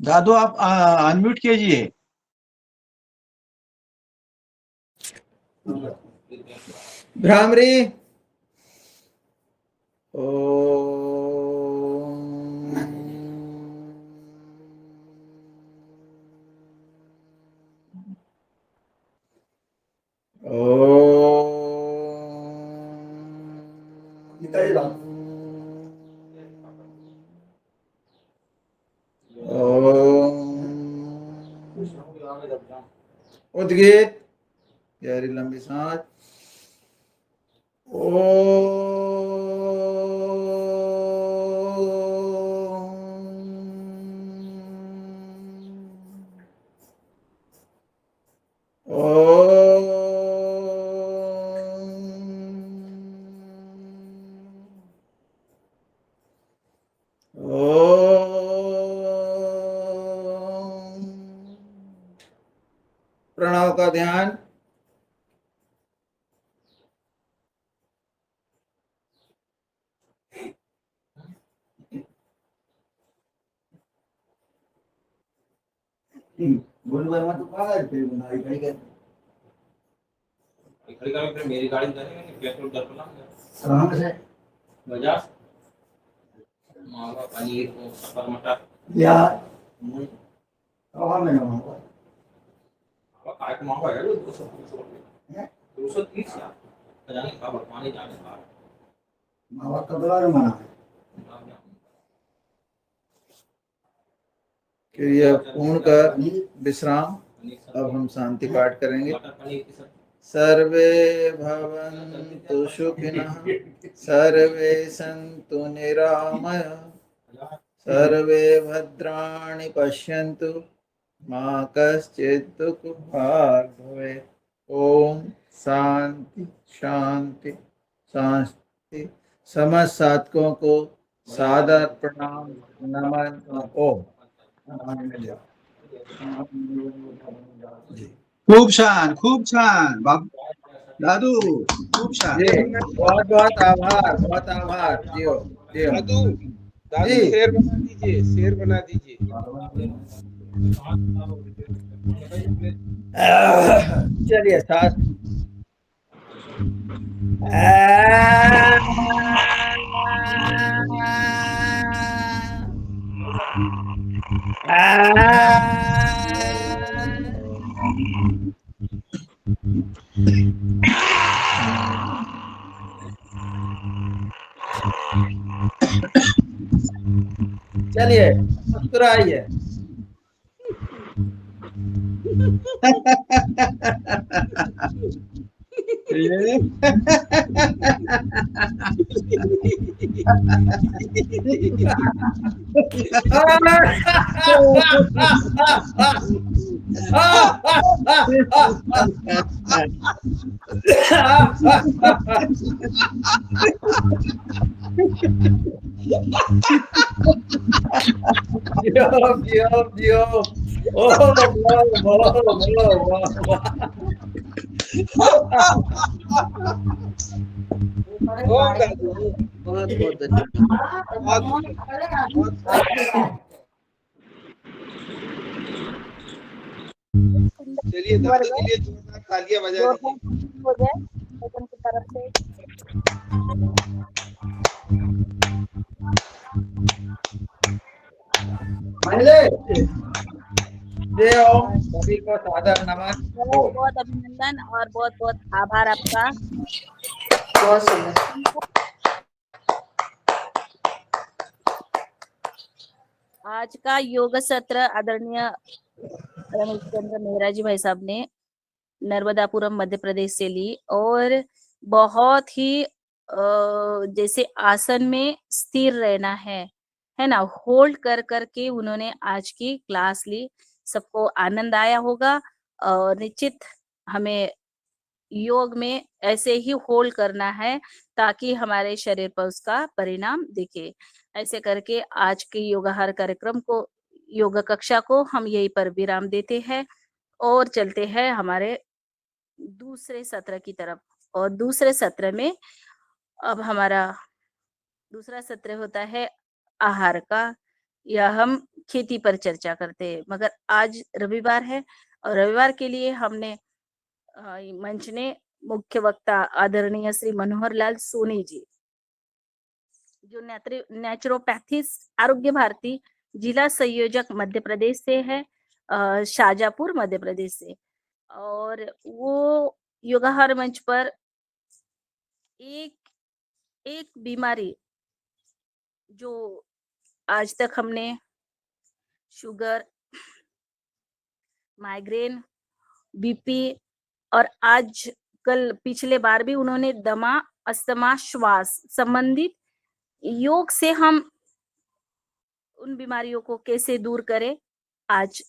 दादू आप अनम्यूट कीजिए। भ्रामरी ओ उद्गीत गहरी लंबी सांस। प्रणव का ध्यान। मेरी गाड़ी पेट्रोल बजाज मावा पनीर सफर मटर या में काय मावा है 230 जाने का पानी जाने का मावा कबला में मना क्रिया पूर्ण कर विश्राम। अब हम शांति पाठ करेंगे। सर्वे भवन्तु सुखिनः, सर्वे सन्तु निरामयाः, सर्वे भद्राणि पश्यन्तु, मा कश्चित् दुःखभाग् भवेत्। ओम शांति शांति शांति। समस्त साधकों को सादर प्रणाम नमन। ओम। खूप छान दादू, खूप छान। जी बहुत बहुत आभार जियो जियो। दादू दादू जी। शेर बना दीजिए, शेर बना दीजिए। चलिए साथ चलिए मुस्कुराइए। जियो ओह ओम दादू बहुत बहुत धन्यवाद। चलिए दादू के लिए जोरदार तालियां बजा दीजिए। हो जाए सदन की तरफ से। जय ओम। सभी को सादर नमन। बहुत बहुत अभिनंदन और बहुत बहुत आभार आपका। बहुत सुंदर। आज का योग सत्र आदरणीय रमेश चंद्र मेहरा जी भाई साहब ने नर्मदापुरम मध्य प्रदेश से ली और बहुत ही जैसे आसन में स्थिर रहना है ना, होल्ड कर करके उन्होंने आज की क्लास ली। सबको आनंद आया होगा और निश्चित हमें योग में ऐसे ही होल्ड करना है ताकि हमारे शरीर पर उसका परिणाम दिखे। ऐसे करके आज के योगाहार कार्यक्रम को, योगा कक्षा को हम यहीं पर विराम देते हैं और चलते हैं हमारे दूसरे सत्र की तरफ। और दूसरे सत्र में अब हमारा दूसरा सत्र होता है आहार का। या हम खेती पर चर्चा करते हैं। मगर आज रविवार है और रविवार के लिए हमने मंच ने मुख्य वक्ता आदरणीय श्री मनोहर लाल सोनी जी, जो नेचुरोपैथिस्ट आरोग्य भारती जिला संयोजक मध्य प्रदेश से है, शाजापुर मध्य प्रदेश से, और वो योगाहार मंच पर एक एक बीमारी जो आज तक हमने शुगर, माइग्रेन, बीपी और आज कल पिछले बार भी उन्होंने दमा, अस्थमा, श्वास संबंधित योग से हम उन बीमारियों को कैसे दूर करें, आज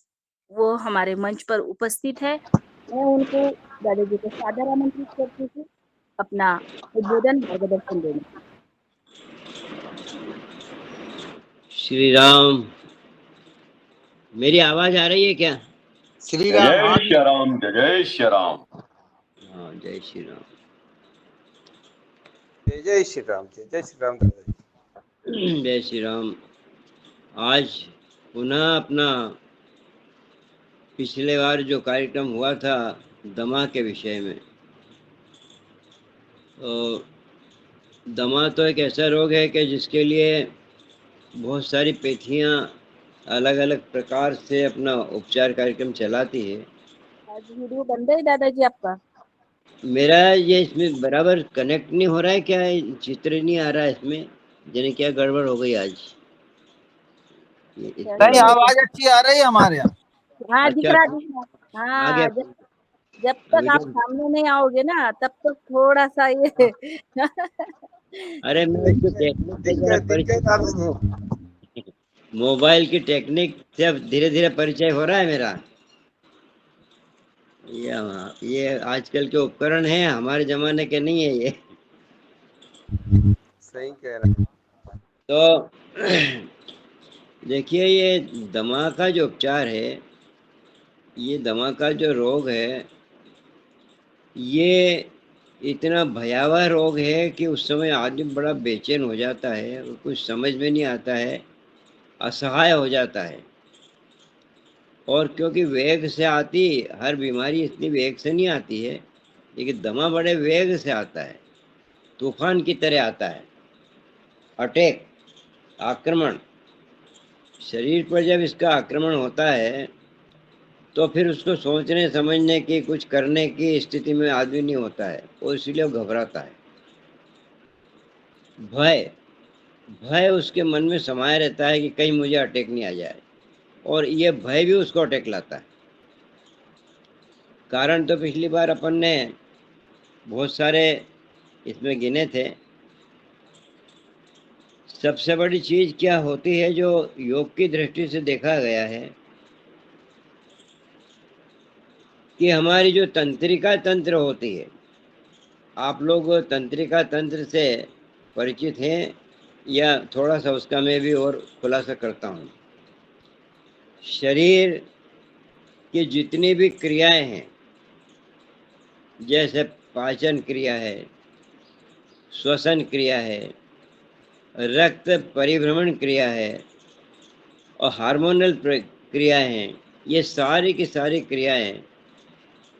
वो हमारे मंच पर उपस्थित है। मैं उनको दादाजी को सादर आमंत्रित करती हूँ अपना उद्बोधन मार्गदर्शन देने। श्री राम। मेरी आवाज आ रही है क्या? श्री राम। जय श्री राम, जय श्री राम। हाँ, जय श्री राम। जय श्री राम। जय श्री राम दादाजी। जय श्री राम। आज पुनः अपना पिछले बार जो कार्यक्रम हुआ था दमा के विषय में, तो दमा तो एक ऐसा रोग है कि जिसके लिए बहुत सारी पेथियां अलग अलग प्रकार से अपना उपचार कार्यक्रम चलाती है। आज वीडियो बंद है दादाजी आपका? मेरा ये इसमें बराबर कनेक्ट नहीं हो रहा है क्या? चित्र नहीं आ रहा है इसमें, यानी क्या गड़बड़ हो गई आज? नहीं, आवाज अच्छी आ रही है हमारे यहाँ। हाँ, दिख अच्छा, रहा। हाँ, आगे जब तक आप सामने नहीं आओगे ना तब तक थोड़ा सा ये अरे मैं इसको टेक्निक से जरा परिचय, मोबाइल की टेक्निक से धीरे धीरे परिचय हो रहा है मेरा। ये आजकल के उपकरण हैं, हमारे जमाने के नहीं है ये। सही कह रहा है। तो देखिए, ये दमा का जो उपचार है, ये दमा का जो रोग है, ये इतना भयावह रोग है कि उस समय आदमी बड़ा बेचैन हो जाता है, कुछ समझ में नहीं आता है, असहाय हो जाता है। और क्योंकि वेग से आती, हर बीमारी इतनी वेग से नहीं आती है, लेकिन दमा बड़े वेग से आता है, तूफान की तरह आता है। अटैक, आक्रमण, शरीर पर जब इसका आक्रमण होता है तो फिर उसको सोचने समझने की, कुछ करने की स्थिति में आदमी नहीं होता है, और इसलिए वो घबराता है। भय भय उसके मन में समाया रहता है कि कहीं मुझे अटैक नहीं आ जाए, और ये भय भी उसको अटैक लाता है। कारण तो पिछली बार अपन ने बहुत सारे इसमें गिने थे। सबसे बड़ी चीज क्या होती है जो योग की दृष्टि से देखा गया है कि हमारी जो तंत्रिका तंत्र होती है, आप लोग तंत्रिका तंत्र से परिचित हैं या थोड़ा सा उसका मैं भी और खुलासा करता हूँ। शरीर की जितनी भी क्रियाएं हैं, जैसे पाचन क्रिया है, श्वसन क्रिया है, रक्त परिभ्रमण क्रिया है और हार्मोनल क्रियाएं हैं, ये सारी की सारी क्रियाएं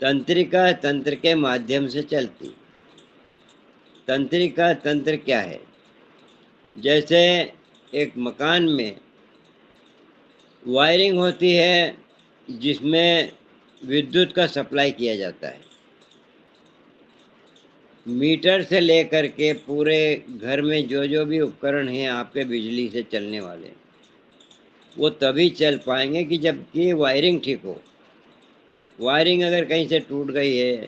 तंत्रिका तंत्र के माध्यम से चलती। तंत्रिका तंत्र क्या है? जैसे एक मकान में वायरिंग होती है जिसमें विद्युत का सप्लाई किया जाता है, मीटर से लेकर के पूरे घर में जो जो भी उपकरण हैं आपके बिजली से चलने वाले, वो तभी चल पाएंगे कि जबकि वायरिंग ठीक हो। वायरिंग अगर कहीं से टूट गई है,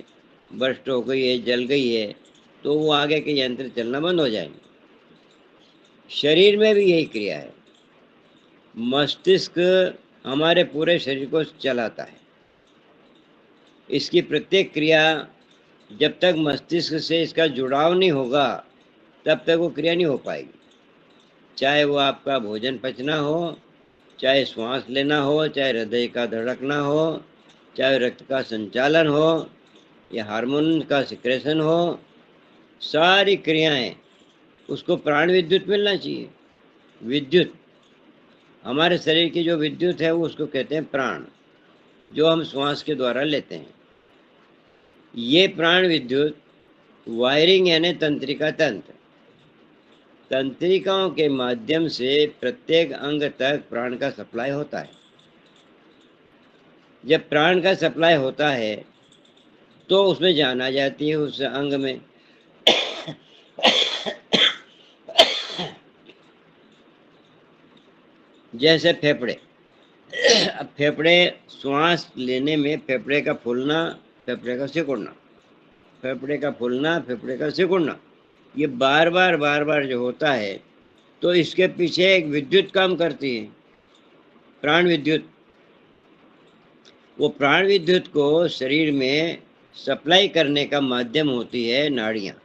बर्स्ट हो गई है, जल गई है, तो वो आगे के यंत्र चलना बंद हो जाएंगे। शरीर में भी यही क्रिया है। मस्तिष्क हमारे पूरे शरीर को चलाता है। इसकी प्रत्येक क्रिया जब तक मस्तिष्क से इसका जुड़ाव नहीं होगा तब तक वो क्रिया नहीं हो पाएगी। चाहे वो आपका भोजन पचना हो, चाहे श्वास लेना हो, चाहे हृदय का धड़कना हो, चाहे रक्त का संचालन हो या हार्मोन का सिक्रेशन हो, सारी क्रियाएं, उसको प्राण विद्युत मिलना चाहिए। विद्युत हमारे शरीर की जो विद्युत है वो उसको कहते हैं प्राण, जो हम श्वास के द्वारा लेते हैं। ये प्राण विद्युत वायरिंग यानी तंत्रिका तंत्र, तंत्रिकाओं के माध्यम से प्रत्येक अंग तक प्राण का सप्लाई होता है। जब प्राण का सप्लाई होता है तो उसमें जान आ जाती है उस अंग में। जैसे फेफड़े, अब फेफड़े श्वास लेने में फेफड़े का फूलना, फेफड़े का सिकुड़ना, फेफड़े का फूलना, फेफड़े का सिकुड़ना, ये बार बार जो होता है, तो इसके पीछे एक विद्युत काम करती है, प्राण विद्युत। वो प्राण विद्युत को शरीर में सप्लाई करने का माध्यम होती है नाड़ियां।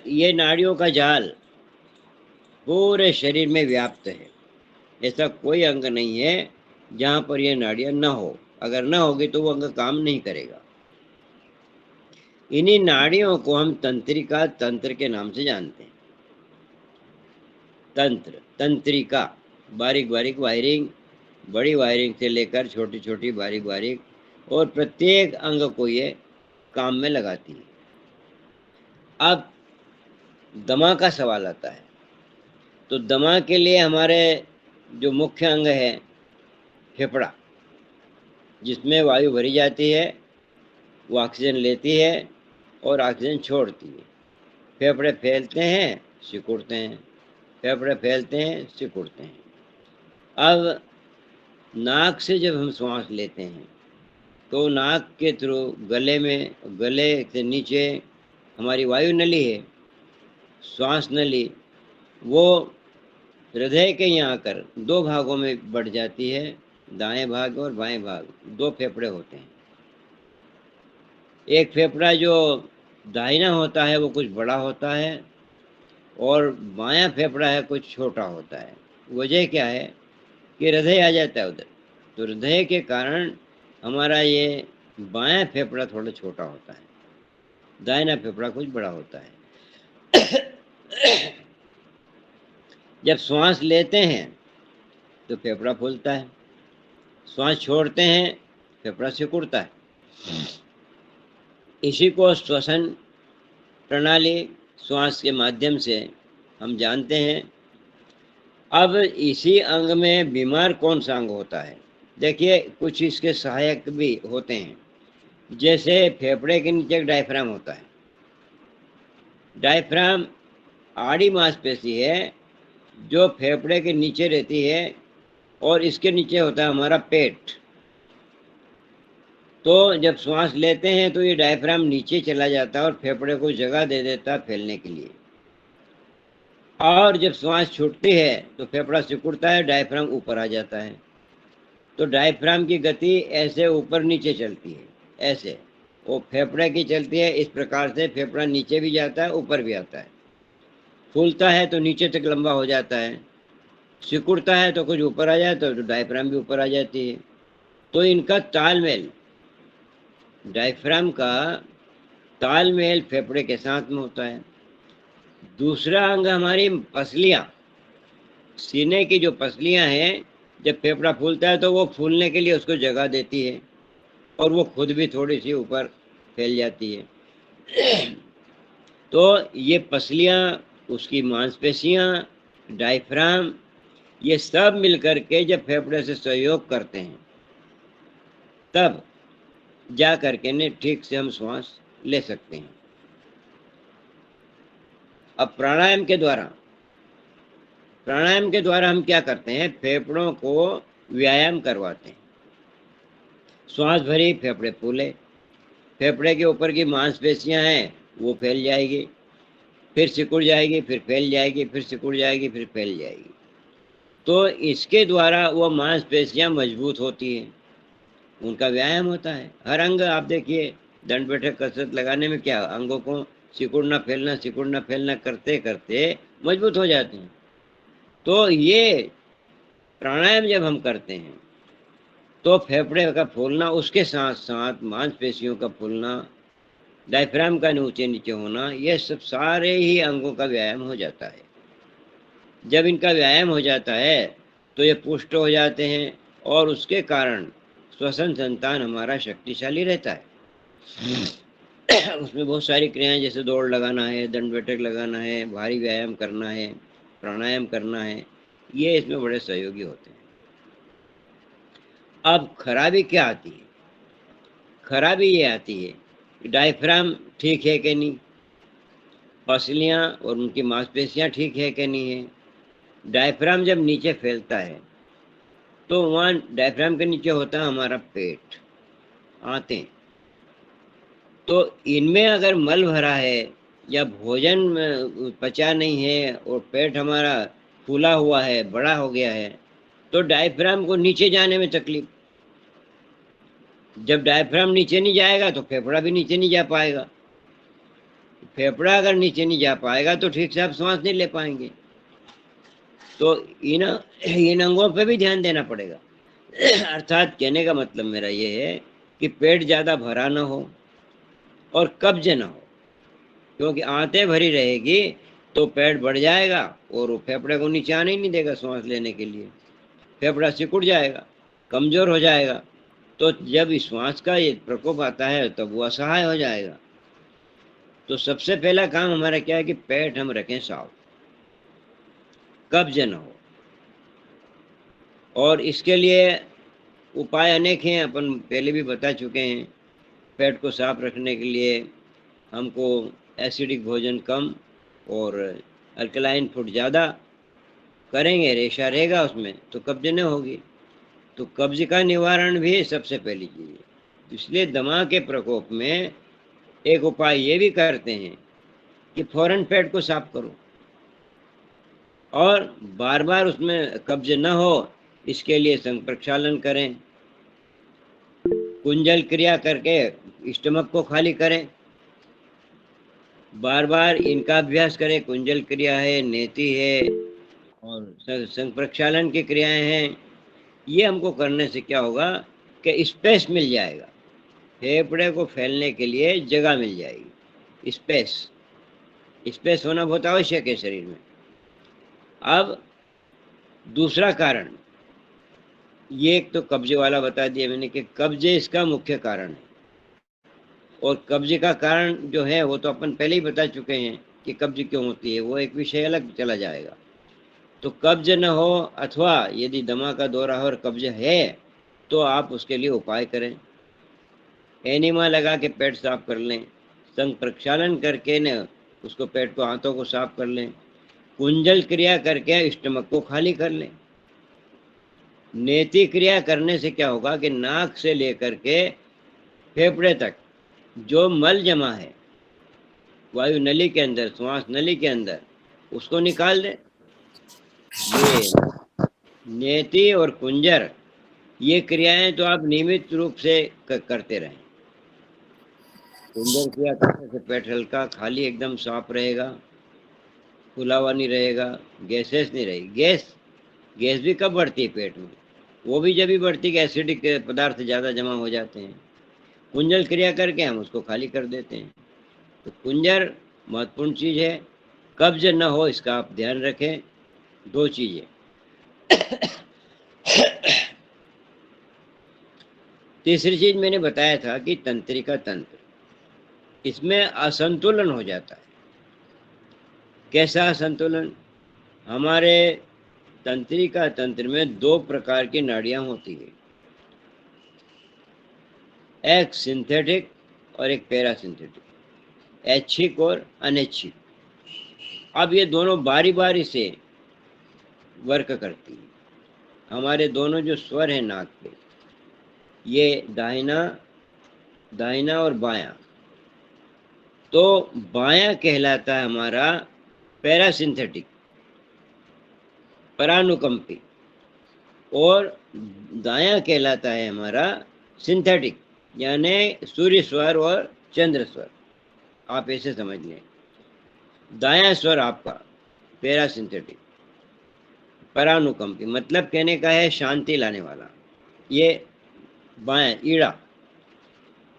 ये नाड़ियों का जाल पूरे शरीर में व्याप्त है। ऐसा कोई अंग नहीं है जहां पर ये नाड़ियां न हो। अगर न होगी तो वो अंग काम नहीं करेगा। इन्हीं नाड़ियों को हम तंत्रिका तंत्र के नाम से जानते हैं। तंत्र, तंत्रिका, बारीक बारीक वायरिंग, बड़ी वायरिंग से लेकर छोटी छोटी बारीक बारीक, और प्रत्येक अंग को ये काम में लगाती है। अब दमा का सवाल आता है, तो दमा के लिए हमारे जो मुख्य अंग है फेफड़ा, जिसमें वायु भरी जाती है, वो ऑक्सीजन लेती है और ऑक्सीजन छोड़ती है। फेफड़े फैलते हैं, सिकुड़ते हैं, फेफड़े फैलते हैं, सिकुड़ते हैं। अब नाक से जब हम श्वास लेते हैं तो नाक के थ्रू गले में, गले से नीचे हमारी वायु नली है, श्वास नली, वो हृदय के यहाँ आकर दो भागों में बढ़ जाती है, दाएं भाग और बाएं भाग, दो फेफड़े होते हैं। एक फेफड़ा जो दाहिना होता है वो कुछ बड़ा होता है और बायां फेफड़ा है कुछ छोटा होता है। वजह क्या है कि हृदय आ जाता है उधर, तो हृदय के कारण हमारा ये बायां फेफड़ा थोड़ा छोटा होता है, दाहिना फेफड़ा कुछ बड़ा होता है। जब श्वास लेते हैं तो फेफड़ा फूलता है, श्वास छोड़ते हैं फेफड़ा सिकुड़ता है। इसी को श्वसन प्रणाली, श्वास के माध्यम से हम जानते हैं। अब इसी अंग में बीमार कौन सा अंग होता है? देखिए, कुछ इसके सहायक भी होते हैं। जैसे फेफड़े के नीचे एक डायफ्राम होता है। डायफ्राम आड़ी मांसपेशी है जो फेफड़े के नीचे रहती है, और इसके नीचे होता है हमारा पेट। तो जब श्वास लेते हैं तो ये डायफ्राम नीचे चला जाता है और फेफड़े को जगह दे देता है फैलने के लिए। और जब श्वास छूटती है तो फेफड़ा सिकुड़ता है, डायफ्राम ऊपर आ जाता है। तो डायफ्राम की गति ऐसे ऊपर नीचे चलती है, ऐसे वो फेफड़े की चलती है। इस प्रकार से फेफड़ा नीचे भी जाता है, ऊपर भी आता है। फूलता है तो नीचे तक लंबा हो जाता है, सिकुड़ता है तो कुछ ऊपर आ जाता है, तो डायफ्राम भी ऊपर आ जाती है। तो इनका तालमेल, डायफ्राम का तालमेल फेफड़े के साथ में होता है। दूसरा अंग हमारी पसलियां, सीने की जो पसलियां हैं, जब फेफड़ा फूलता है तो वो फूलने के लिए उसको जगह देती है और वो खुद भी थोड़ी सी ऊपर फैल जाती है। तो ये पसलियां, उसकी मांसपेशियां, डायफ्राम, ये सब मिलकर के जब फेफड़े से सहयोग करते हैं तब जा करके ने ठीक से हम श्वास ले सकते हैं। अब प्राणायाम के द्वारा हम क्या करते हैं? फेफड़ों को व्यायाम करवाते हैं। श्वास भरी, फेफड़े फूले, फेफड़े के ऊपर की मांसपेशियां हैं वो फैल जाएगी, फिर सिकुड़ जाएगी, फिर फैल जाएगी, फिर सिकुड़ जाएगी, फिर फैल जाएगी। तो इसके द्वारा वो मांसपेशियां मजबूत होती हैं, उनका व्यायाम होता है। हर अंग आप देखिए, दंड बैठक कसरत लगाने में क्या, अंगों को सिकुड़ना फैलना करते करते मजबूत हो जाते हैं। तो ये प्राणायाम जब हम करते हैं तो फेफड़े का फूलना, उसके साथ साथ मांसपेशियों का फूलना, डायफ्राम का ऊंचे नीचे होना, ये सब सारे ही अंगों का व्यायाम हो जाता है। जब इनका व्यायाम हो जाता है तो ये पुष्ट हो जाते हैं और उसके कारण श्वसन संतान हमारा शक्तिशाली रहता है। उसमें बहुत सारी क्रियाएं जैसे दौड़ लगाना है, दंड बैठक लगाना है, भारी व्यायाम करना है, प्राणायाम करना है, ये इसमें बड़े सहयोगी होते हैं। अब खराबी क्या आती है? खराबी ये आती है कि डायफ्राम ठीक है कि नहीं, पसलियाँ और उनकी मांसपेशियाँ ठीक है कि नहीं है। डायफ्राम जब नीचे फैलता है तो वहाँ डायफ्राम के नीचे होता है हमारा पेट, आंतें। तो इनमें अगर मल भरा है या भोजन पचा नहीं है और पेट हमारा फूला हुआ है, बड़ा हो गया है, तो डायफ्राम को नीचे जाने में तकलीफ। जब डायफ्राम नीचे नहीं जाएगा तो फेफड़ा भी नीचे नहीं जा पाएगा। फेफड़ा अगर नीचे नहीं जा पाएगा तो ठीक से आप सांस नहीं ले पाएंगे। तो इन अंगों पे भी ध्यान देना पड़ेगा। अर्थात कहने का मतलब मेरा ये है कि पेट ज़्यादा भरा ना हो और कब्ज ना हो, क्योंकि आंतें भरी रहेगी तो पेट बढ़ जाएगा और वो फेफड़े को नीचे आने ही नहीं देगा सांस लेने के लिए। फेफड़ा सिकुड़ जाएगा, कमजोर हो जाएगा। तो जब इस श्वास का ये प्रकोप आता है तब वो असहाय हो जाएगा। तो सबसे पहला काम हमारा क्या है कि पेट हम रखें साफ, कब्ज न हो। और इसके लिए उपाय अनेक हैं, अपन पहले भी बता चुके हैं। पेट को साफ रखने के लिए हमको एसिडिक भोजन कम और अल्कलाइन फूड ज़्यादा करेंगे, रेशा रहेगा उसमें तो कब्ज न होगी। तो कब्ज का निवारण भी सबसे पहली चीज़ है। इसलिए दमा के प्रकोप में एक उपाय ये भी करते हैं कि फौरन पेट को साफ करो और बार बार उसमें कब्ज न हो इसके लिए संग प्रक्षालन करें, कुंजल क्रिया करके स्टमक को खाली करें, बार बार इनका अभ्यास करें। कुंजल क्रिया है, नेति है और संग प्रक्षालन की क्रियाएं हैं। ये हमको करने से क्या होगा कि स्पेस मिल जाएगा, फेफड़े को फैलने के लिए जगह मिल जाएगी। स्पेस होना बहुत आवश्यक है शरीर में। अब दूसरा कारण, ये एक तो कब्जे वाला बता दिया मैंने कि कब्जे इसका मुख्य कारण है। और कब्जे का कारण जो है वो तो अपन पहले ही बता चुके हैं कि कब्ज क्यों होती है, वो एक विषय अलग चला जाएगा। तो कब्ज न हो अथवा यदि दमा का दौरा हो और कब्ज है तो आप उसके लिए उपाय करें। एनिमा लगा के पेट साफ कर लें, संग प्रक्षालन करके न उसको पेट को हाथों को साफ कर लें, कुंजल क्रिया करके स्टमक को खाली कर लें। नेति क्रिया करने से क्या होगा कि नाक से लेकर के फेफड़े तक जो मल जमा है वायु नली के अंदर, श्वास नली के अंदर, उसको निकाल दें। ये नेति और कुंजर ये क्रियाएं तो आप नियमित रूप से करते रहें। कुंजल क्रिया करने से पेट हल्का खाली एकदम साफ रहेगा, फुला हुआ नहीं रहेगा, गैसेस नहीं रहेगी। गैस भी कब बढ़ती है पेट में? वो भी जब भी बढ़ती है एसिडिक पदार्थ ज़्यादा जमा हो जाते हैं। कुंजल क्रिया करके हम उसको खाली कर देते हैं। तो कुंजर महत्वपूर्ण चीज़ है। कब्ज न हो इसका आप ध्यान रखें। दो चीज़ें। तीसरी चीज मैंने बताया था कि तंत्रिका तंत्र, इसमें असंतुलन हो जाता है। कैसा असंतुलन? हमारे तंत्रिका तंत्र में दो प्रकार की नाड़ियां होती है, एक सिंथेटिक और एक पैरासिंथेटिक, ऐच्छिक और अनैच्छिक। अब ये दोनों बारी बारी से वर्क करती है। हमारे दोनों जो स्वर हैं नाक पे, ये दाहिना और बायां, तो बायां कहलाता है हमारा पैरासिंथेटिक, परानुकंपी, और दायां कहलाता है हमारा सिंथेटिक, यानी सूर्य स्वर और चंद्र स्वर। आप ऐसे समझ लें, दायां स्वर आपका पैरासिंथेटिक, परानुकंपी मतलब कहने का है शांति लाने वाला। ये बायां ईड़ा,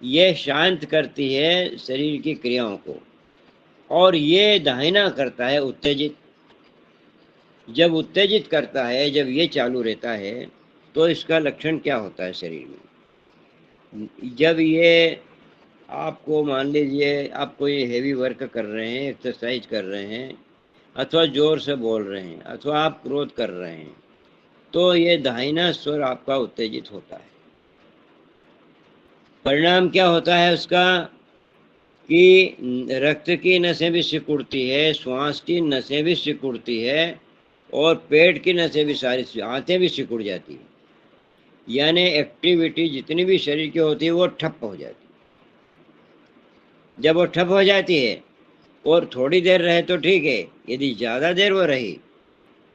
ये शांत करती है शरीर की क्रियाओं को, और ये दाहिना करता है उत्तेजित। जब उत्तेजित करता है, जब ये चालू रहता है, तो इसका लक्षण क्या होता है शरीर में? जब ये आपको मान लीजिए आप कोई हेवी वर्क कर रहे हैं, एक्सरसाइज कर रहे हैं, अथवा जोर से बोल रहे हैं, अथवा आप क्रोध कर रहे हैं, तो ये दाहिना स्वर आपका उत्तेजित होता है। परिणाम क्या होता है उसका कि रक्त की नसें भी सिकुड़ती है, श्वास की नसें भी सिकुड़ती है, और पेट की नसें भी सारी, आंतें भी सिकुड़ जाती है। यानी एक्टिविटी जितनी भी शरीर की होती है वो ठप हो जाती है। जब वो ठप हो जाती है और थोड़ी देर रहे तो ठीक है, यदि ज़्यादा देर वो रही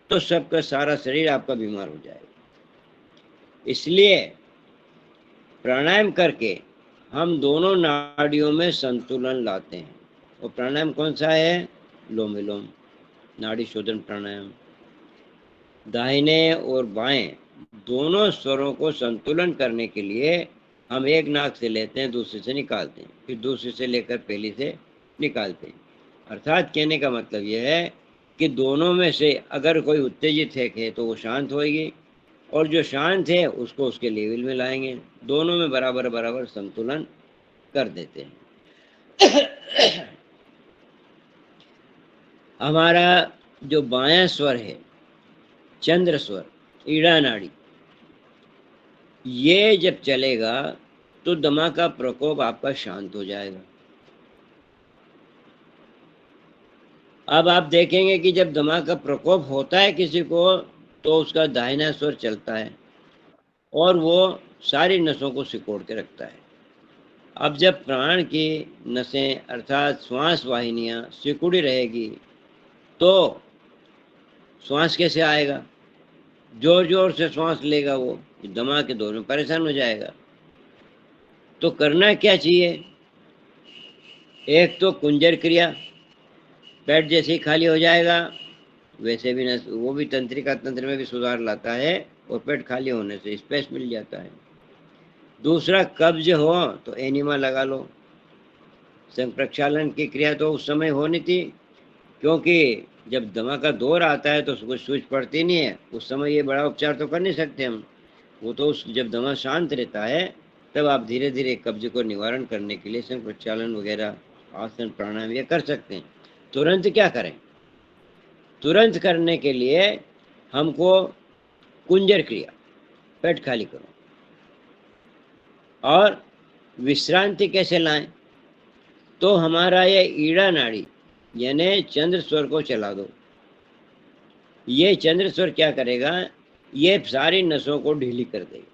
तो सबका सारा शरीर आपका बीमार हो जाएगा। इसलिए प्राणायाम करके हम दोनों नाड़ियों में संतुलन लाते हैं। और प्राणायाम कौन सा है? लोम विलोम, नाड़ी शोधन प्राणायाम। दाहिने और बाएं दोनों स्वरों को संतुलन करने के लिए हम एक नाक से लेते हैं, दूसरे से निकालते हैं, फिर दूसरे से लेकर पहली से निकालते हैं। अर्थात कहने का मतलब यह है कि दोनों में से अगर कोई उत्तेजित है तो वो शांत होएगी, और जो शांत है उसको उसके लेवल में लाएंगे। दोनों में बराबर बराबर संतुलन कर देते हैं। हमारा जो बायां स्वर है, चंद्र स्वर, ईड़ा नाड़ी, ये जब चलेगा तो दमा का प्रकोप आपका शांत हो जाएगा। अब आप देखेंगे कि जब दमा का प्रकोप होता है किसी को, तो उसका दाहिना स्वर चलता है और वो सारी नसों को सिकोड़ के रखता है। अब जब प्राण की नसें अर्थात श्वास वाहिनियां सिकुड़ी रहेगी तो श्वास कैसे आएगा? जोर जोर से श्वास लेगा वो, दमा के दौर में परेशान हो जाएगा। तो करना क्या चाहिए? एक तो कुंजर क्रिया, पेट जैसे ही खाली हो जाएगा वैसे भी नस, वो भी तंत्रिका तंत्र में भी सुधार लाता है और पेट खाली होने से स्पेस मिल जाता है। दूसरा, कब्ज हो तो एनिमा लगा लो। संघ प्रक्षालन की क्रिया तो उस समय होनी थी, क्योंकि जब दमा का दौर आता है तो कुछ सूझ पड़ती नहीं है, उस समय ये बड़ा उपचार तो कर नहीं सकते हम। वो तो जब दमा शांत रहता है तब आप धीरे धीरे कब्ज को निवारण करने के लिए संघ प्रक्षालन वगैरह, आसन, प्राणायाम ये कर सकते हैं। तुरंत क्या करें? तुरंत करने के लिए हमको कुंजर क्रिया, पेट खाली करो। और विश्रांति कैसे लाएं? तो हमारा ये ईड़ा नाड़ी यानी चंद्र स्वर को चला दो। ये चंद्र स्वर क्या करेगा? ये सारी नसों को ढीली कर देगा,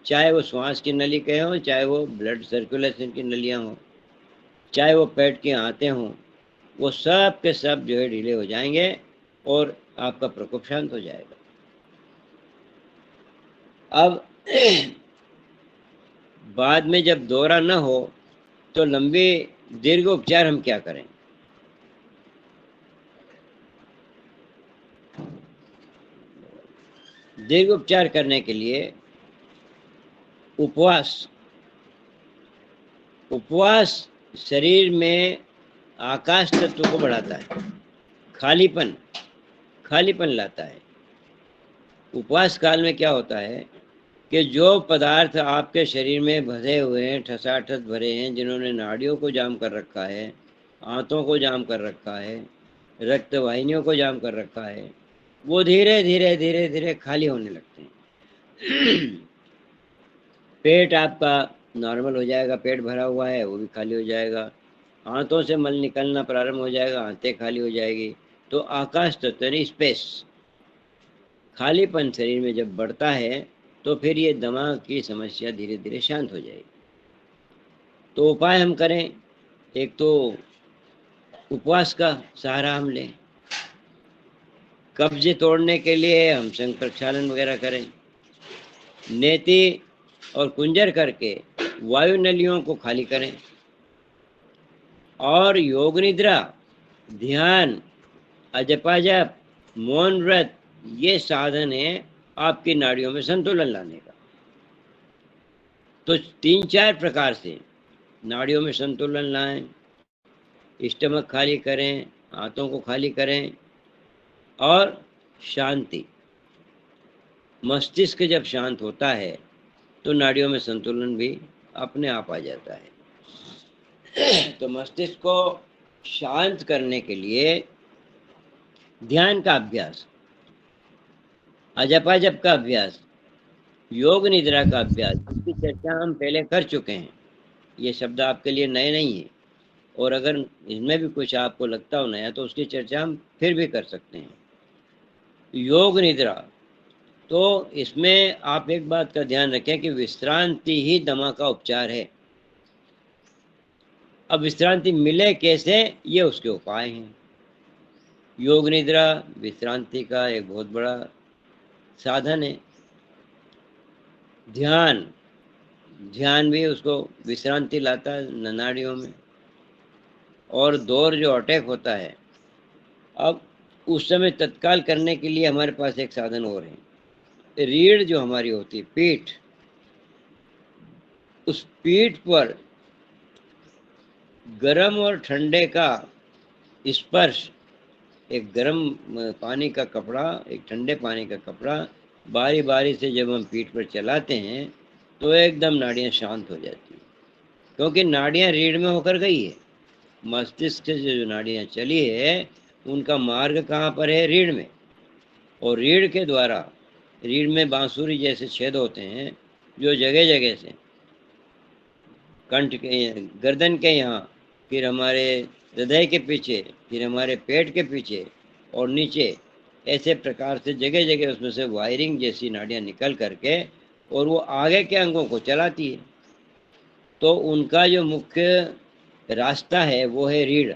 चाहे वो श्वास की नली के हों, चाहे वो ब्लड सर्कुलेशन की नलियां हों, चाहे वो पेट की आंतें हों, वो सब के सब जो है ढीले हो जाएंगे और आपका प्रकोप शांत हो जाएगा। अब बाद में जब दौरा न हो तो लंबे दीर्घ उपचार हम क्या करें? दीर्घ उपचार करने के लिए उपवास शरीर में आकाश तत्व को बढ़ाता है, खालीपन लाता है। उपवास काल में क्या होता है कि जो पदार्थ आपके शरीर में भरे हुए हैं, ठसाठस भरे हैं, जिन्होंने नाड़ियों को जाम कर रखा है, आंतों को जाम कर रखा है, रक्त वाहिनियों को जाम कर रखा है, वो धीरे धीरे धीरे धीरे खाली होने लगते हैं। पेट आपका नॉर्मल हो जाएगा, पेट भरा हुआ है वो भी खाली हो जाएगा, आंतों से मल निकलना प्रारंभ हो जाएगा, आंतें खाली हो जाएगी। तो आकाश तत्व यानी स्पेस, खालीपन शरीर में जब बढ़ता है तो फिर ये दमा की समस्या धीरे धीरे शांत हो जाएगी। तो उपाय हम करें, एक तो उपवास का सहारा हम लें, कब्जे तोड़ने के लिए हम संघ प्रक्षालन वगैरह करें, नेति और कुंजर करके वायु नलियों को खाली करें, और योग निद्रा, ध्यान, अजपाजप, मौन व्रत ये साधन है आपकी नाड़ियों में संतुलन लाने का। तो 3-4 प्रकार से नाड़ियों में संतुलन लाएं, स्टमक खाली करें, हाथों को खाली करें, और शांति। मस्तिष्क जब शांत होता है तो नाड़ियों में संतुलन भी अपने आप आ जाता है। तो मस्तिष्क को शांत करने के लिए ध्यान का अभ्यास, अजपाजप का अभ्यास, योग निद्रा का अभ्यास, इसकी चर्चा हम पहले कर चुके हैं। ये शब्द आपके लिए नए नहीं है, और अगर इसमें भी कुछ आपको लगता हो नया तो उसकी चर्चा हम फिर भी कर सकते हैं। योग निद्रा, तो इसमें आप एक बात का ध्यान रखें कि विश्रांति ही दमा का उपचार है। अब विश्रांति मिले कैसे, ये उसके उपाय हैं। योग निद्रा विश्रांति का एक बहुत बड़ा साधन है। ध्यान भी उसको विश्रांति लाता है नाड़ियों में। और दौर जो अटैक होता है, अब उस समय तत्काल करने के लिए हमारे पास एक साधन और है। रीढ़ जो हमारी होती है, पीठ, उस पीठ पर गर्म और ठंडे का स्पर्श, एक गर्म पानी का कपड़ा, एक ठंडे पानी का कपड़ा बारी बारी से जब हम पीठ पर चलाते हैं तो एकदम नाड़ियां शांत हो जाती है, क्योंकि नाड़ियां रीढ़ में होकर गई है। मस्तिष्क से जो नाड़ियां चली है उनका मार्ग कहाँ पर है, रीढ़ में। और रीढ़ के द्वारा, रीढ़ में बांसुरी जैसे छेद होते हैं जो जगह जगह से कंठ के, गर्दन के यहाँ, फिर हमारे हृदय के पीछे, फिर हमारे पेट के पीछे और नीचे, ऐसे प्रकार से जगह जगह उसमें से वायरिंग जैसी नाड़ियां निकल करके और वो आगे के अंगों को चलाती है। तो उनका जो मुख्य रास्ता है वो है रीढ़।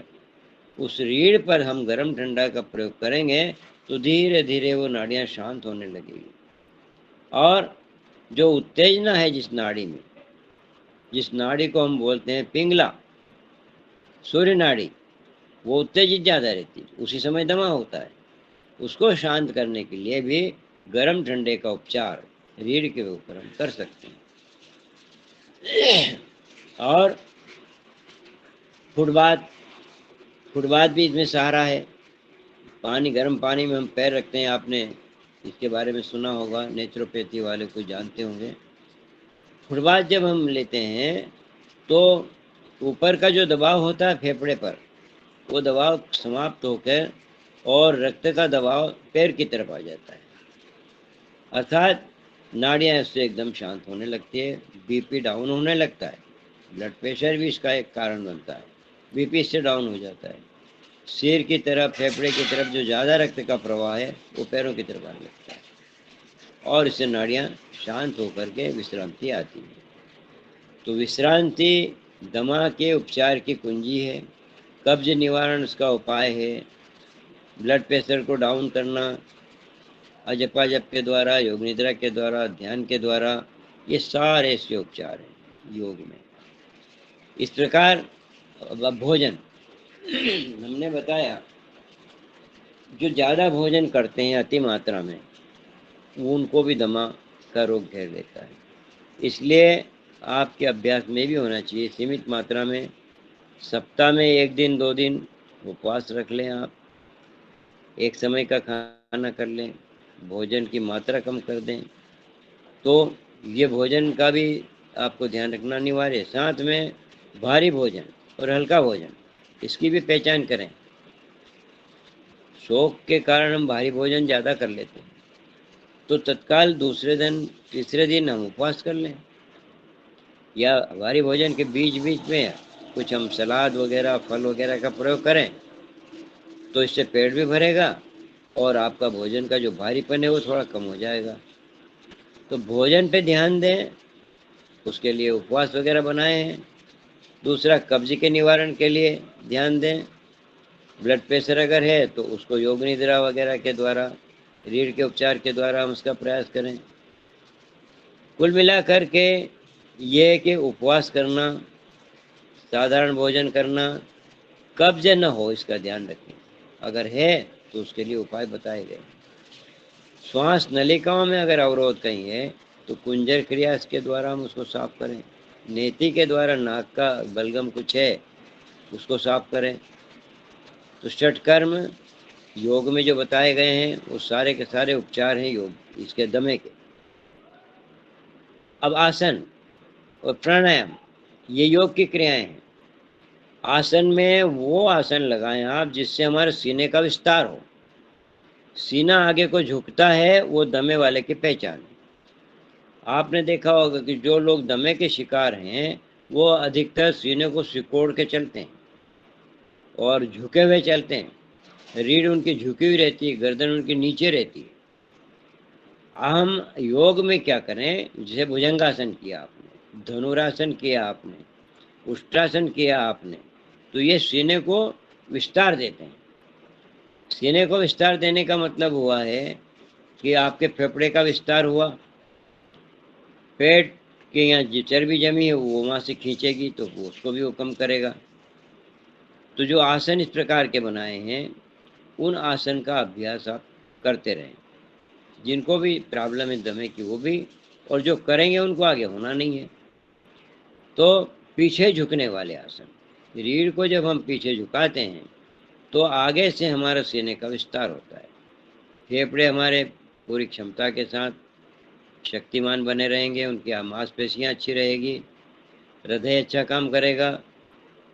उस रीढ़ पर हम गर्म ठंडा का प्रयोग करेंगे तो धीरे धीरे वो नाड़ियां शांत होने लगेगी। और जो उत्तेजना है जिस नाड़ी में, जिस नाड़ी को हम बोलते हैं पिंगला, सूर्य नाड़ी, वो उत्तेजित ज्यादा रहती है, उसी समय दमा होता है। उसको शांत करने के लिए भी गर्म ठंडे का उपचार रीढ़ के ऊपर हम कर सकते हैं। और फुटबाथ भी इसमें सहारा है। पानी, गर्म पानी में हम पैर रखते हैं, आपने इसके बारे में सुना होगा, नेचुरोपैथी वाले को जानते होंगे। फुटबाथ जब हम लेते हैं तो ऊपर का जो दबाव होता है फेफड़े पर, वो दबाव समाप्त होकर और रक्त का दबाव पैर की तरफ आ जाता है, अर्थात नाड़ियां इससे एकदम शांत होने लगती है। बीपी डाउन होने लगता है, ब्लड प्रेशर भी इसका एक कारण बनता है, बीपी इससे डाउन हो जाता है। सिर की तरफ, फेफड़े की तरफ जो ज़्यादा रक्त का प्रवाह है वो पैरों की तरफ आने लगता है और इससे नाड़ियां शांत होकर के विश्रांति आती है। तो विश्रांति दमा के उपचार की कुंजी है। कब्ज निवारण इसका उपाय है। ब्लड प्रेशर को डाउन करना अजपा जप के द्वारा, योग निद्रा के द्वारा, ध्यान के द्वारा, ये सारे इसके उपचार हैं योग में। इस प्रकार भोजन हमने बताया, जो ज़्यादा भोजन करते हैं अति मात्रा में, उनको भी दमा का रोग घेर लेता है। इसलिए आपके अभ्यास में भी होना चाहिए सीमित मात्रा में। सप्ताह में 1 दिन 2 दिन उपवास रख लें, आप एक समय का खाना कर लें, भोजन की मात्रा कम कर दें। तो ये भोजन का भी आपको ध्यान रखना अनिवार्य है। साथ में भारी भोजन और हल्का भोजन, इसकी भी पहचान करें। शौक के कारण हम भारी भोजन ज़्यादा कर लेते हैं, तो तत्काल दूसरे दिन, तीसरे दिन हम उपवास कर लें, या भारी भोजन के बीच बीच में कुछ हम सलाद वगैरह, फल वगैरह का प्रयोग करें, तो इससे पेट भी भरेगा और आपका भोजन का जो भारीपन है वो थोड़ा कम हो जाएगा। तो भोजन पे ध्यान दें, उसके लिए उपवास वगैरह बनाए हैं। दूसरा, कब्ज के निवारण के लिए ध्यान दें। ब्लड प्रेशर अगर है तो उसको योग निद्रा वगैरह के द्वारा, रीढ़ के उपचार के द्वारा हम उसका प्रयास करें। कुल मिलाकर के ये है कि उपवास करना, साधारण भोजन करना, कब्ज न हो इसका ध्यान रखें। अगर है तो उसके लिए उपाय बताए गए। श्वास नलिकाओं में अगर अवरोध कहीं है तो कुंजर क्रिया के द्वारा हम उसको साफ करें। नेति के द्वारा नाक का बलगम कुछ है उसको साफ करें। तो षटकर्म योग में जो बताए गए हैं वो सारे के सारे उपचार हैं योग इसके दमे के। अब आसन और प्राणायाम ये योग की क्रियाएं हैं। आसन में वो आसन लगाएं आप जिससे हमारे सीने का विस्तार हो। सीना आगे को झुकता है वो दमे वाले की पहचान है। आपने देखा होगा कि जो लोग दमे के शिकार हैं वो अधिकतर सीने को सिकोड़ के चलते हैं और झुके हुए चलते हैं। रीढ़ उनकी झुकी हुई रहती है, गर्दन उनकी नीचे रहती है। हम योग में क्या करें, जैसे भुजंगासन किया आपने, धनुरासन किया आपने, उष्ट्रासन किया आपने, तो ये सीने को विस्तार देते हैं। सीने को विस्तार देने का मतलब हुआ है कि आपके फेफड़े का विस्तार हुआ, पेट के यहाँ जो चर्बी जमी है वो वहाँ से खींचेगी तो वो उसको भी वो कम करेगा। तो जो आसन इस प्रकार के बनाए हैं उन आसन का अभ्यास आप करते रहें। जिनको भी प्रॉब्लम है दमे की वो भी, और जो करेंगे उनको आगे होना नहीं है। तो पीछे झुकने वाले आसन, रीढ़ को जब हम पीछे झुकाते हैं तो आगे से हमारा सीने का विस्तार होता है। फेफड़े हमारे पूरी क्षमता के साथ शक्तिमान बने रहेंगे, उनकी मांसपेशियां अच्छी रहेगी, हृदय अच्छा काम करेगा।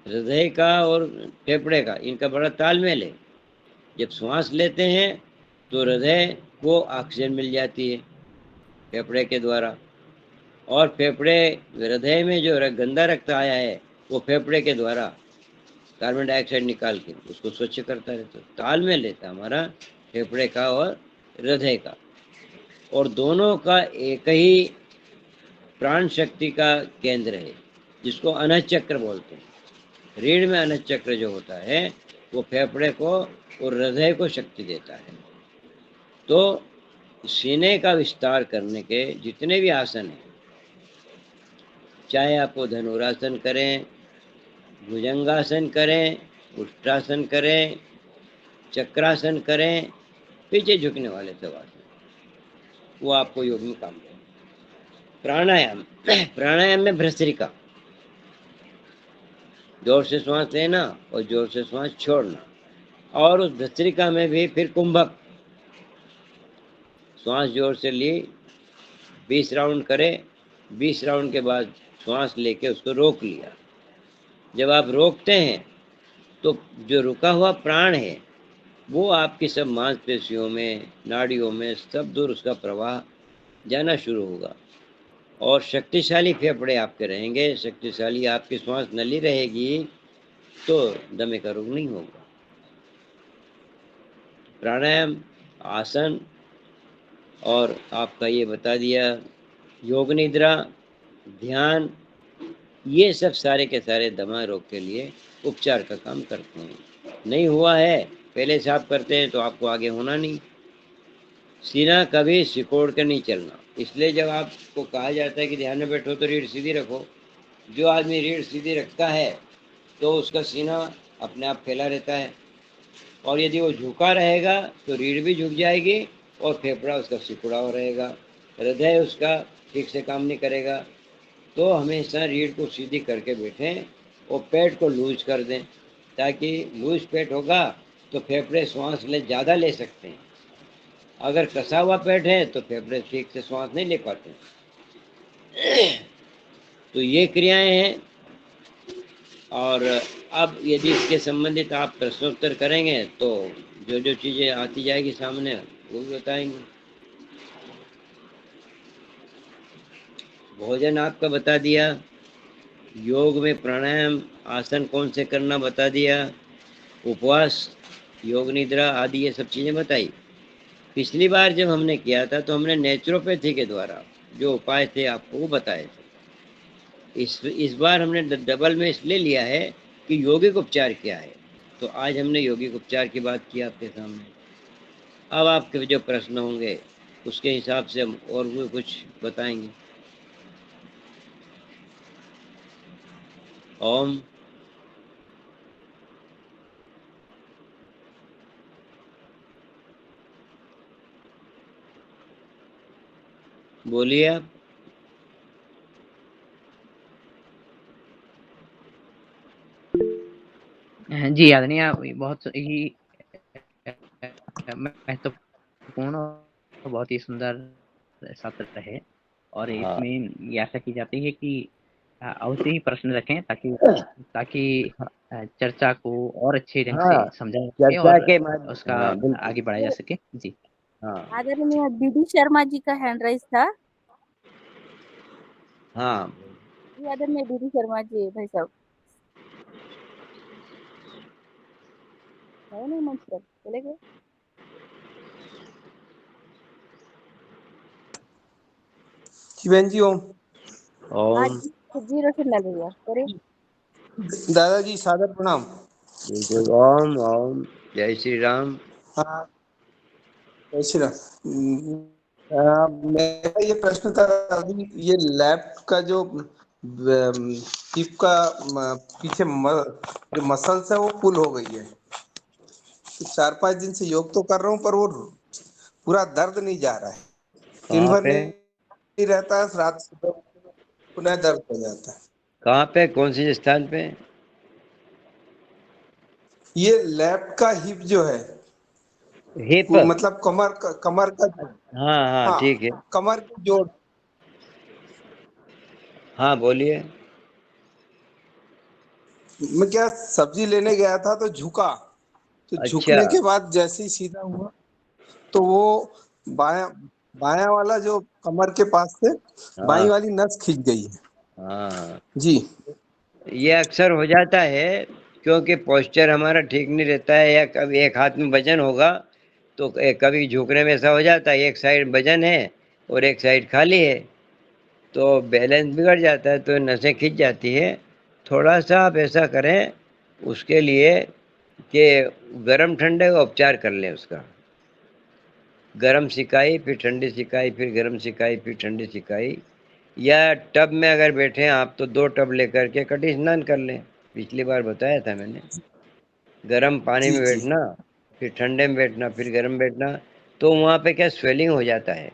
हृदय का और फेफड़े का इनका बड़ा तालमेल है। जब श्वास लेते हैं तो हृदय को ऑक्सीजन मिल जाती है फेफड़े के द्वारा, और फेफड़े हृदय में जो गंदा रक्त आया है वो फेफड़े के द्वारा कार्बन डाइऑक्साइड निकाल के उसको स्वच्छ करता रहता है। तालमेल रहता है हमारा फेफड़े का और हृदय का, और दोनों का एक ही प्राण शक्ति का केंद्र है जिसको अनहद चक्र बोलते हैं। रीढ़ में अनहद चक्र जो होता है वो फेफड़े को और हृदय को शक्ति देता है। तो सीने का विस्तार करने के जितने भी आसन हैं, चाहे आप वो धनुरासन करें, भुजंगासन करें, उष्ट्रासन करें, चक्रासन करें, पीछे झुकने वाले सब आसन, वो आपको योग में काम करें। प्राणायाम प्राणायाम में भ्रसरिका, जोर से श्वास लेना और जोर से श्वास छोड़ना, और उस भ्रसरिका में भी फिर कुंभक, श्वास जोर से ली, 20 राउंड करे, 20 राउंड के बाद श्वास लेके उसको रोक लिया। जब आप रोकते हैं तो जो रुका हुआ प्राण है वो आपकी सब मांसपेशियों में, नाड़ियों में सब दूर उसका प्रवाह जाना शुरू होगा, और शक्तिशाली फेफड़े आपके रहेंगे, शक्तिशाली आपकी श्वास नली रहेगी, तो दमे का रोग नहीं होगा। प्राणायाम, आसन, और आपका ये बता दिया योग निद्रा, ध्यान, ये सब सारे के सारे दमा रोग के लिए उपचार का काम करते हैं। नहीं हुआ है, पहले से आप करते हैं तो आपको आगे होना नहीं। सीना कभी सिकोड़ कर नहीं चलना, इसलिए जब आपको कहा जाता है कि ध्यान में बैठो तो रीढ़ सीधी रखो, जो आदमी रीढ़ सीधी रखता है तो उसका सीना अपने आप फैला रहता है, और यदि वो झुका रहेगा तो रीढ़ भी झुक जाएगी और फेफड़ा उसका सिकुड़ा हुआ रहेगा, हृदय उसका ठीक से काम नहीं करेगा। तो हमेशा रीढ़ को सीधी करके बैठें और पेट को लूज कर दें, ताकि लूज पेट होगा तो फेफड़े श्वास ज़्यादा ले सकते हैं। अगर कसा हुआ पेट है तो फेफड़े ठीक से श्वास नहीं ले पाते। तो ये क्रियाएं हैं। और अब यदि इसके संबंधित आप प्रश्नोत्तर करेंगे तो जो जो चीजें आती जाएगी सामने वो भी बताएंगे। भोजन आपका बता दिया, योग में प्राणायाम आसन कौन से करना बता दिया, उपवास, योग निद्रा आदि ये सब चीजें बताई। पिछली बार जब हमने किया था तो हमने नेचुरोपैथी के द्वारा जो उपाय थे आपको वो बताए थे। इस बार हमने डबल में इसलिए लिया है कि यौगिक उपचार क्या है, तो आज हमने यौगिक उपचार की बात की आपके सामने। अब आपके जो प्रश्न होंगे उसके हिसाब से हम और भी कुछ बताएंगे। ओम। बोलिए आप। जी आदरणीय, बहुत ही महत्वपूर्ण और बहुत ही सुंदर सत्र है। और हाँ। इसमें ये आशा की जाती है कि अवश्य ही प्रश्न रखें ताकि ताकि चर्चा को और अच्छे ढंग से हाँ, समझा जा सके चर्चा और के माध्यम उसका हाँ बिल्कुल आगे बढ़ाया जा सके। जी हाँ आदरणीय डीडी शर्मा जी का हैंड राइज था। हाँ जी आदरणीय डीडी शर्मा जी भाई साहब है नहीं मंच पर, चले गए। जी बहन जी ओम। हाँ ओम जी रोशनलाल भैया करे। दादाजी सादर प्रणाम। बिल्कुल ओम ओम जय श्री राम। हाँ जय श्री राम। मेरा ये प्रश्न था, अभी ये लैब का जो हिप का पीछे जो मसल्स है वो पुल हो गई है। तो 4-5 दिन से योग तो कर रहा हूँ पर वो पूरा दर्द नहीं जा रहा है। दिन कहाँ भर पे नहीं रहता है, रात सुबह पुनः दर्द हो जाता है। कहाँ पे कौन सी स्थान पे? ये लैब का हिप जो है हिप। मतलब कमर का हाँ हाँ हाँ ठीक है। कमर की जोड़। हाँ बोलिए। मैं क्या सब्जी लेने गया था तो झुका, तो अच्छा झुकने के बाद जैसे ही सीधा हुआ तो वो बाया बाया वाला जो कमर के पास से बाई हाँ वाली नस खिंच गई है। हाँ जी ये अक्सर हो जाता है क्योंकि पोस्चर हमारा ठीक नहीं रहता है, या कभी एक हाथ में वजन होगा तो कभी झुकने में ऐसा हो जाता है एक साइड वजन है और एक साइड खाली है, तो बैलेंस बिगड़ जाता है तो नसें खिंच जाती है। थोड़ा सा आप ऐसा करें उसके लिए कि गरम ठंडे का उपचार कर लें उसका। गरम सिकाई फिर ठंडी सिकाई फिर गरम सिकाई फिर ठंडी सिकाई, या टब में अगर बैठे हैं आप तो 2 टब लेकर के कटी स्नान कर लें। पिछली बार बताया था मैंने, गर्म पानी जी में जी बैठना फिर ठंडे में बैठना फिर गर्म बैठना, तो वहाँ पे क्या स्वेलिंग हो जाता है,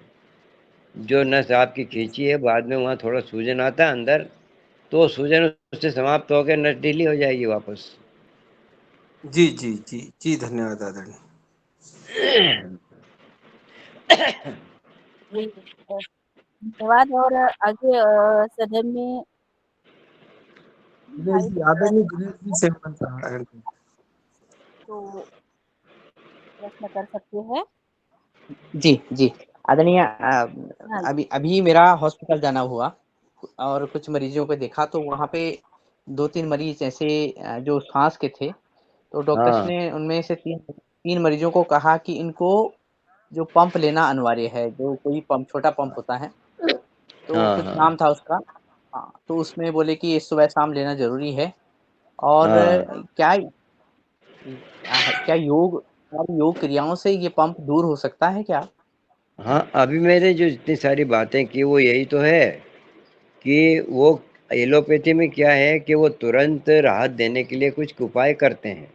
जो नस आपकी खींची है बाद में वहाँ थोड़ा सूजन आता है अंदर, तो सूजन उससे समाप्त होकर नस ढीली हो जाएगी वापस। जी जी जी जी धन्यवाद दादाजी। जी धन्यवाद। और आगे सदन में दिनेश भाई जी, आदरणीय दिनेश जी से तो प्रश्न कर सकते हैं। जी जी आदरणीय हाँ अभी अभी मेरा हॉस्पिटल जाना हुआ और कुछ मरीजों को देखा तो वहाँ पे 2-3 मरीज ऐसे जो सांस के थे, तो डॉक्टर्स हाँ ने उनमें से तीन मरीजों को कहा कि इनको जो पंप लेना अनिवार्य है, जो कोई पंप छोटा पंप होता है, तो हाँ कुछ हाँ नाम था उसका। हाँ, तो उसमें बोले कि ये सुबह-शाम लेना ज़रूरी है। और हाँ क्या क्या योग क्रियाओं से ये पंप दूर हो सकता है क्या? हाँ अभी मैंने जो इतनी सारी बातें की वो यही तो है कि वो एलोपैथी में क्या है कि वो तुरंत राहत देने के लिए कुछ उपाय करते हैं,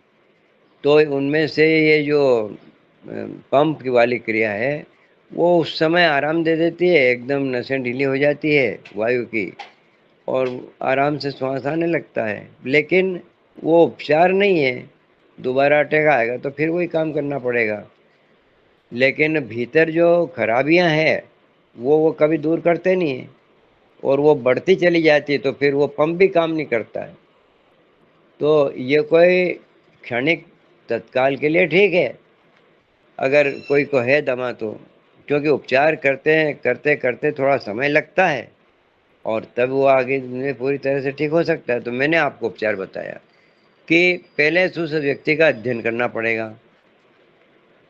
तो उनमें से ये जो पंप की वाली क्रिया है वो उस समय आराम दे देती है, एकदम नसें ढीली हो जाती है वायु की और आराम से श्वास आने लगता है, लेकिन वो उपचार नहीं है। दोबारा अटैक आएगा तो फिर वही काम करना पड़ेगा, लेकिन भीतर जो खराबियां हैं वो कभी दूर करते नहीं है और वो बढ़ती चली जाती है, तो फिर वो पंप भी काम नहीं करता है। तो ये कोई क्षणिक तत्काल के लिए ठीक है अगर कोई को है दमा तो, क्योंकि उपचार करते हैं करते करते थोड़ा समय लगता है और तब वो आगे में पूरी तरह से ठीक हो सकता है। तो मैंने आपको उपचार बताया कि पहले उस व्यक्ति का अध्ययन करना पड़ेगा,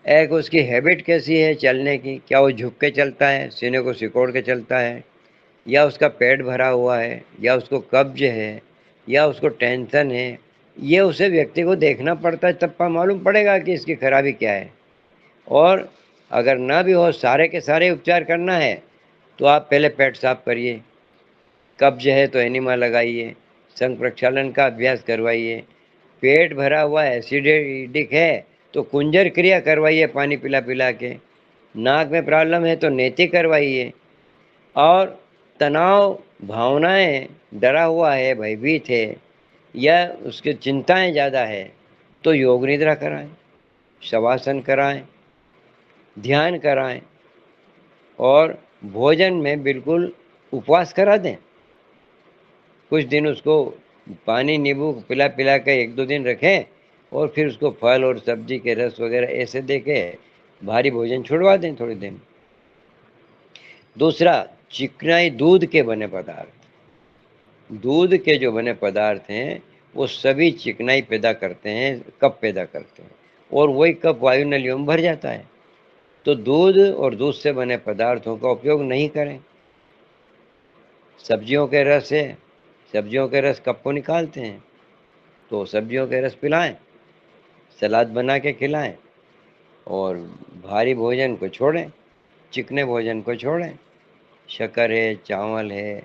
एक उसकी हैबिट कैसी है चलने की, क्या वो झुक के चलता है, सीने को सिकोड़ के चलता है, या उसका पेट भरा हुआ है, या उसको कब्ज है, या उसको टेंशन है। ये उसे व्यक्ति को देखना पड़ता है, तब मालूम पड़ेगा कि इसकी खराबी क्या है। और अगर ना भी हो सारे के सारे उपचार करना है तो आप पहले पेट साफ करिए, कब्ज है तो एनिमा लगाइए, संग प्रक्षालन का अभ्यास करवाइए, पेट भरा हुआ एसिडिक है तो कुंजर क्रिया करवाइए पानी पिला पिला के, नाक में प्रॉब्लम है तो नेति करवाइए, और तनाव भावनाएं डरा हुआ है भयभीत है या उसकी चिंताएं ज़्यादा है तो योग निद्रा कराएं, शवासन कराएं, ध्यान कराएं और भोजन में बिल्कुल उपवास करा दें। कुछ दिन उसको पानी नींबू पिला पिला के 1-2 दिन रखें और फिर उसको फल और सब्जी के रस वगैरह ऐसे दे के भारी भोजन छुड़वा दें थोड़ी देर। दूसरा, चिकनाई दूध के बने पदार्थ। दूध के जो बने पदार्थ हैं वो सभी चिकनाई पैदा करते हैं, कफ पैदा करते हैं और वही कफ वायु नलियों में भर जाता है। तो दूध और दूध से बने पदार्थों का उपयोग नहीं करें। सब्जियों के रस है, सब्जियों के रस कफ को निकालते हैं, तो सब्जियों के रस पिलाएं, सलाद बना के खिलाएं और भारी भोजन को छोड़ें, चिकने भोजन को छोड़ें। शक्कर है, चावल है,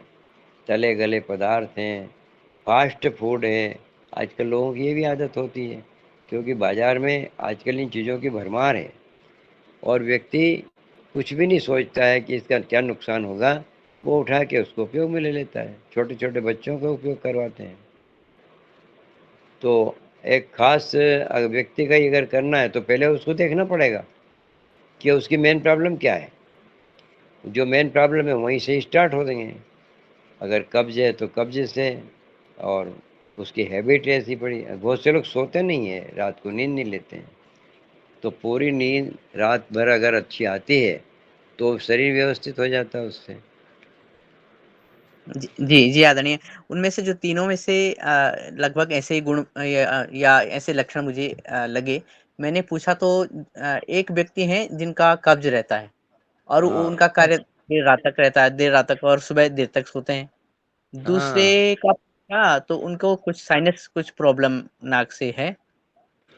तले गले पदार्थ हैं, फास्ट फूड है। आजकल लोगों की ये भी आदत होती है क्योंकि बाज़ार में आजकल इन चीज़ों की भरमार है और व्यक्ति कुछ भी नहीं सोचता है कि इसका क्या नुकसान होगा, वो उठा के उसको उपयोग में ले लेता है। छोटे छोटे बच्चों का उपयोग करवाते हैं। तो एक खास व्यक्ति का ही अगर करना है तो पहले उसको देखना पड़ेगा कि उसकी मेन प्रॉब्लम क्या है। जो मेन प्रॉब्लम है वहीं से स्टार्ट हो देंगे। अगर कब्ज है तो कब्ज से, और उसकी हैबिट ऐसी पड़ी। बहुत से लोग सोते नहीं है, रात को नींद नहीं लेते हैं, तो पूरी नींद रात भर अगर अच्छी आती है तो शरीर व्यवस्थित हो जाता है उससे। जी आदरणीय। उनमें से जो तीनों में से लगभग ऐसे ही गुण या ऐसे लक्षण मुझे लगे। मैंने पूछा तो एक व्यक्ति हैं जिनका कब्ज रहता है और हाँ उनका कार्य देर रात तक रहता है, देर रात तक, और सुबह देर तक सोते हैं। दूसरे हाँ का पूछा तो उनको कुछ साइनस कुछ प्रॉब्लम नाक से है।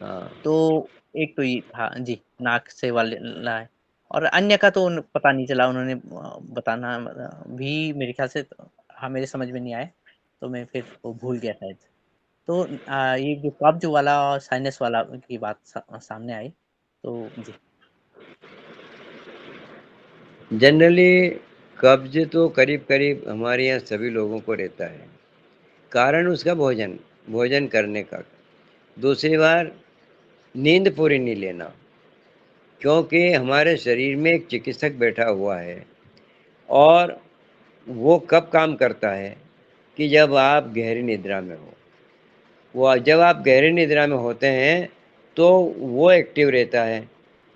हाँ तो एक तो ये था जी, नाक से वाला है। और अन्य का तो पता नहीं चला, उन्होंने बताना भी मेरे ख्याल से हाँ मेरे समझ में नहीं आया, तो मैं फिर वो भूल गया शायद। तो ये जो कब्ज वाला और साइनस वाला की बात सामने आई, तो जी। जनरली कब्ज तो करीब करीब हमारे यहाँ सभी लोगों को रहता है। कारण उसका भोजन भोजन करने का। दूसरी बार नींद पूरी नहीं लेना, क्योंकि हमारे शरीर में एक चिकित्सक बैठा हुआ है और वो कब काम करता है कि जब आप गहरी निद्रा में हो। वो जब आप गहरी निद्रा में होते हैं तो वो एक्टिव रहता है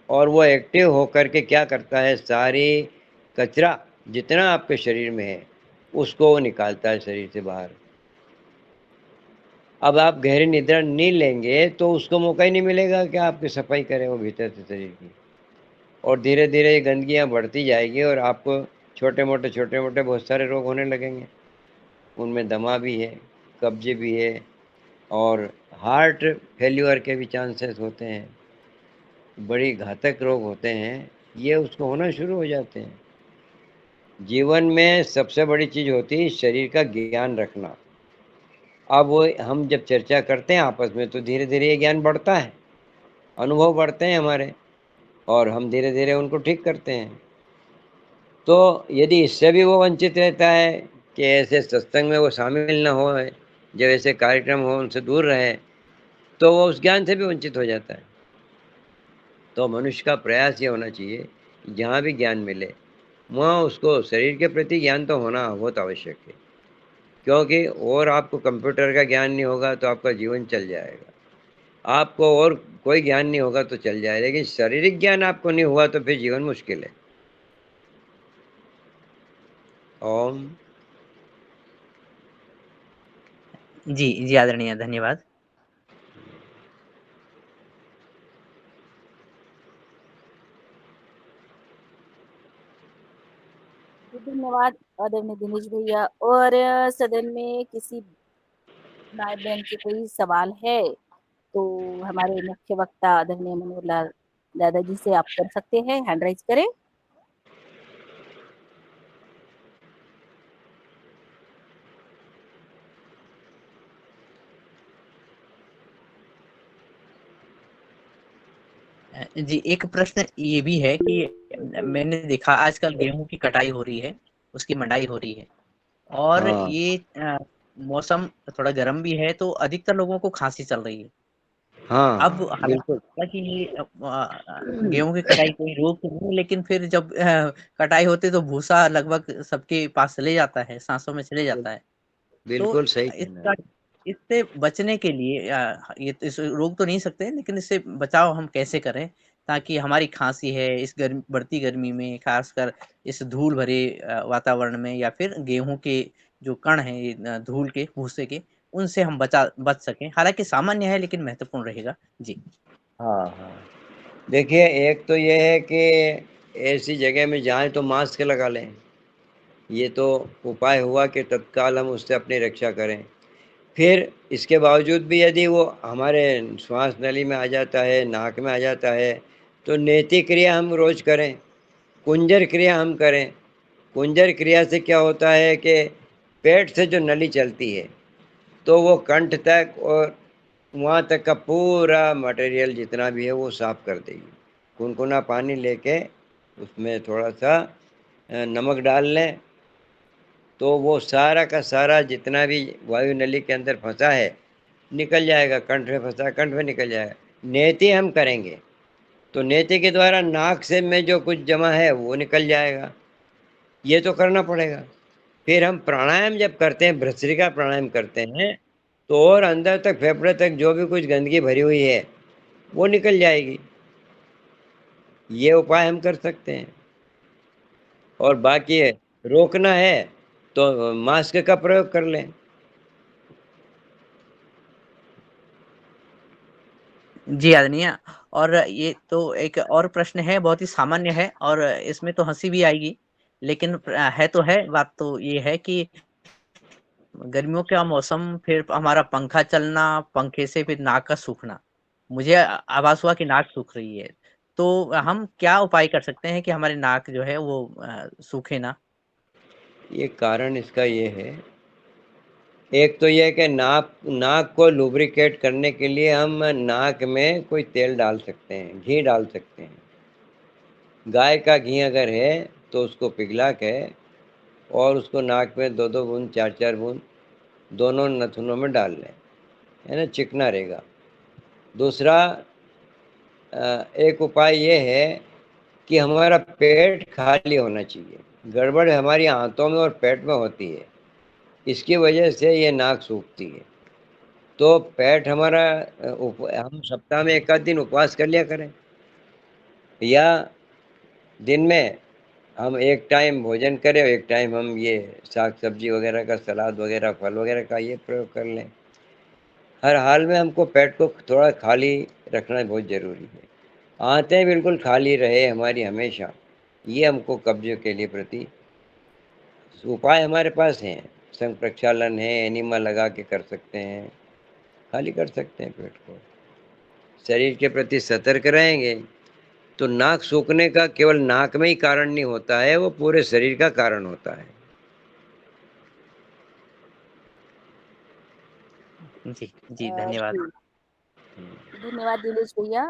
और वो एक्टिव होकर के क्या करता है, सारी कचरा जितना आपके शरीर में है उसको वो निकालता है शरीर से बाहर। अब आप गहरी निद्रा नहीं लेंगे तो उसको मौका ही नहीं मिलेगा कि आपकी सफाई करे वो भीतर से शरीर की, और धीरे धीरे ये गंदगियाँ बढ़ती जाएगी और आपको छोटे मोटे बहुत सारे रोग होने लगेंगे। उनमें दमा भी है, कब्ज भी है और हार्ट फेल्यूर के भी चांसेस होते हैं। बड़ी घातक रोग होते हैं, ये उसको होना शुरू हो जाते हैं। जीवन में सबसे बड़ी चीज़ होती है शरीर का ज्ञान रखना। अब वो हम जब चर्चा करते हैं आपस में तो धीरे धीरे ये ज्ञान बढ़ता है, अनुभव बढ़ते हैं हमारे, और हम धीरे धीरे उनको ठीक करते हैं। तो यदि इससे भी वो वंचित रहता है कि ऐसे सत्संग में वो शामिल ना हो, जब ऐसे कार्यक्रम हो उनसे दूर रहे, तो वो उस ज्ञान से भी वंचित हो जाता है। तो मनुष्य का प्रयास ये होना चाहिए जहाँ भी ज्ञान मिले वहाँ उसको शरीर के प्रति ज्ञान तो होना बहुत आवश्यक है, क्योंकि और आपको कंप्यूटर का ज्ञान नहीं होगा तो आपका जीवन चल जाएगा। आपको और कोई ज्ञान नहीं होगा तो चल जाए, लेकिन शारीरिक ज्ञान आपको नहीं हुआ तो फिर जीवन मुश्किल है। ओम। जी आदरणीय, धन्यवाद। धन्यवाद आदरणीय दिनेश भैया। और सदन में किसी भाई बहन के कोई सवाल है तो हमारे मुख्य वक्ता आदरणीय मनोहर लाल दादाजी से आप कर सकते हैं, हैंड राइज करें। जी, एक प्रश्न ये भी है कि मैंने देखा आजकल गेहूं की कटाई हो रही है, उसकी मंडाई हो रही है, और हाँ ये मौसम थोड़ा गर्म भी है, तो अधिकतर लोगों को खांसी चल रही है। हाँ अब हाँ हालांकि बिल्कुल। हालांकि ये गेहूं की कटाई कोई रोक नहीं है, लेकिन फिर जब कटाई होती है तो भूसा लगभग सबके पास चले जाता है, सांसों में चले जाता है। तो बिल्कुल सही कहना इसका है। इससे बचने के लिए ये इस रोक तो नहीं सकते, लेकिन इससे बचाव हम कैसे करें ताकि हमारी खांसी है इस गर्मी, बढ़ती गर्मी में, खासकर इस धूल भरे वातावरण में, या फिर गेहूं के जो कण हैं ये धूल के भूसे के, उनसे हम बच सकें। हालांकि सामान्य है लेकिन महत्वपूर्ण रहेगा। जी। हाँ हाँ, देखिए एक तो ये है कि ऐसी जगह में जाएं तो मास्क लगा लें। ये तो उपाय हुआ कि तत्काल हम उससे अपनी रक्षा करें। फिर इसके बावजूद भी यदि वो हमारे श्वास नली में आ जाता है, नाक में आ जाता है, तो नेति क्रिया हम रोज करें, कुंजर क्रिया हम करें। कुंजर क्रिया से क्या होता है कि पेट से जो नली चलती है तो वो कंठ तक और वहाँ तक का पूरा मटेरियल जितना भी है वो साफ कर देगी। गुनगुना पानी लेके उसमें थोड़ा सा नमक डाल लें, तो वो सारा का सारा जितना भी वायु नली के अंदर फंसा है निकल जाएगा। कंठ में फंसा है, कंठ में निकल जाएगा। नेति हम करेंगे तो नेति के द्वारा नाक से में जो कुछ जमा है वो निकल जाएगा। ये तो करना पड़ेगा। फिर हम प्राणायाम जब करते हैं, भस्त्रिका प्राणायाम करते हैं, तो और अंदर तक फेफड़े तक जो भी कुछ गंदगी भरी हुई है वो निकल जाएगी। ये उपाय हम कर सकते हैं। और बाकी है, रोकना है तो मास्क का प्रयोग कर लें। जी आदरणीय, और ये तो एक और प्रश्न है, बहुत ही सामान्य है और इसमें तो हंसी भी आएगी, लेकिन है तो है, बात तो ये है कि गर्मियों का मौसम, फिर हमारा पंखा चलना, पंखे से फिर नाक का सूखना, मुझे आभास हुआ कि नाक सूख रही है। तो हम क्या उपाय कर सकते हैं कि हमारी नाक जो है वो सूखे ना? ये कारण इसका ये है, एक तो ये है कि नाक नाक को लुब्रिकेट करने के लिए हम नाक में कोई तेल डाल सकते हैं, घी डाल सकते हैं। गाय का घी अगर है तो उसको पिघला के और उसको नाक में 2-2 बूंद, 4-4 बूंद दोनों नथुनों में डाल लें, है ना, चिकना रहेगा। दूसरा एक उपाय ये है कि हमारा पेट खाली होना चाहिए। गड़बड़ हमारी आंतों में और पेट में होती है, इसकी वजह से ये नाक सूखती है। तो पेट हमारा हम सप्ताह में 1 आध दिन उपवास कर लिया करें, या दिन में हम एक टाइम भोजन करें और एक टाइम हम ये साग सब्जी वगैरह का, सलाद वगैरह, फल वगैरह का ये प्रयोग कर लें। हर हाल में हमको पेट को थोड़ा खाली रखना बहुत ज़रूरी है। आंतें बिल्कुल खाली रहे हमारी हमेशा, ये हमको कब्ज़ के लिए प्रति उपाय हमारे पास हैं। संग प्रक्षालन है, एनिमा लगा के कर सकते हैं, खाली कर सकते हैं पेट को। शरीर के प्रति सतर्क रहेंगे तो नाक सूखने का केवल नाक में ही कारण नहीं होता है, वो पूरे शरीर का कारण होता है। जी, जी धन्यवाद। जी, धन्यवाद दिनेश भैया।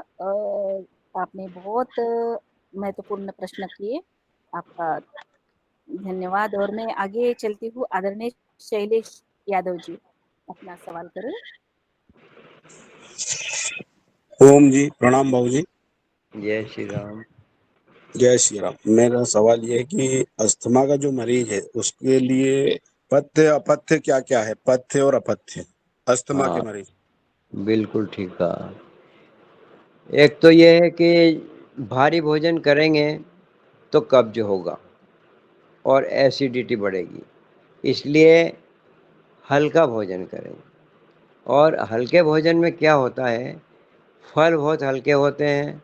आपने बहुत महत्वपूर्ण प्रश्न किए, आपका धन्यवाद। और मैं आगे चलती हूँ, आदरणीय शैलेश यादव जी, अपना सवाल करें। ओम जी, प्रणाम बाबू जी। जय श्री राम। जय श्री राम। मेरा सवाल ये है कि अस्थमा का जो मरीज है उसके लिए पथ्य अपथ्य क्या क्या है? पथ्य और अपथ्य अस्थमा के हाँ मरीज। बिल्कुल ठीक कहा। एक तो ये है कि भारी भोजन करेंगे तो कब्ज होगा और एसिडिटी बढ़ेगी, इसलिए हल्का भोजन करें। और हल्के भोजन में क्या होता है, फल बहुत हल्के होते हैं,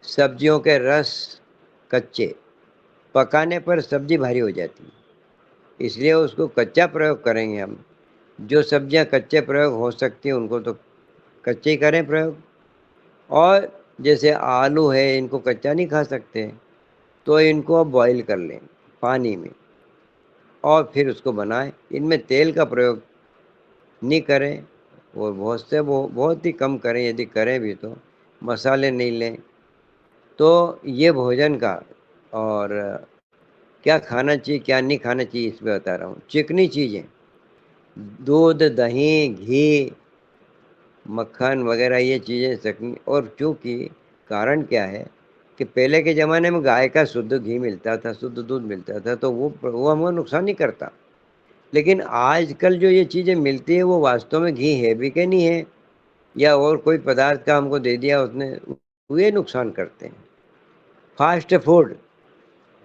सब्जियों के रस कच्चे, पकाने पर सब्जी भारी हो जाती है, इसलिए उसको कच्चा प्रयोग करेंगे हम। जो सब्जियां कच्चे प्रयोग हो सकती हैं उनको तो कच्चे ही करें प्रयोग। और जैसे आलू है, इनको कच्चा नहीं खा सकते, तो इनको बॉईल कर लें पानी में और फिर उसको बनाएं। इनमें तेल का प्रयोग नहीं करें और बहुत ही कम करें, यदि करें भी तो मसाले नहीं लें। तो ये भोजन का, और क्या खाना चाहिए क्या नहीं खाना चाहिए इसमें बता रहा हूँ। चिकनी चीज़ें, दूध, दही, घी, मक्खन वगैरह ये चीज़ें सकनी। और चूँकि कारण क्या है कि पहले के ज़माने में गाय का शुद्ध घी मिलता था, शुद्ध दूध मिलता था, तो वो हमें नुकसान नहीं करता। लेकिन आजकल जो ये चीज़ें मिलती है वो वास्तव में घी है भी कि नहीं है, या और कोई पदार्थ का हमको दे दिया उसने, वे नुकसान करते हैं। फास्ट फूड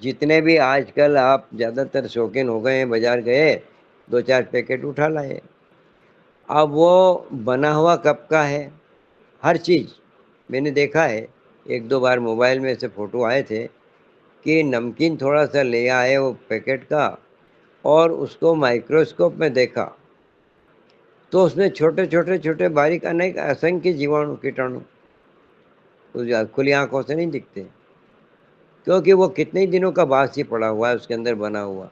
जितने भी आजकल आप ज़्यादातर शौकीन हो गए हैं, बाज़ार गए 2-4 पैकेट उठा लाए। अब वो बना हुआ कब का है, हर चीज़ मैंने देखा है, 1-2 बार मोबाइल में ऐसे फ़ोटो आए थे कि नमकीन थोड़ा-सा ले आए वो पैकेट का, और उसको माइक्रोस्कोप में देखा, तो उसमें छोटे-छोटे बारीक अनेक असंख्य जीवाणु, कीटाणु उस खुली आँखों से नहीं दिखते, क्योंकि वो कितने ही दिनों का बासी पड़ा हुआ है उसके अंदर बना हुआ।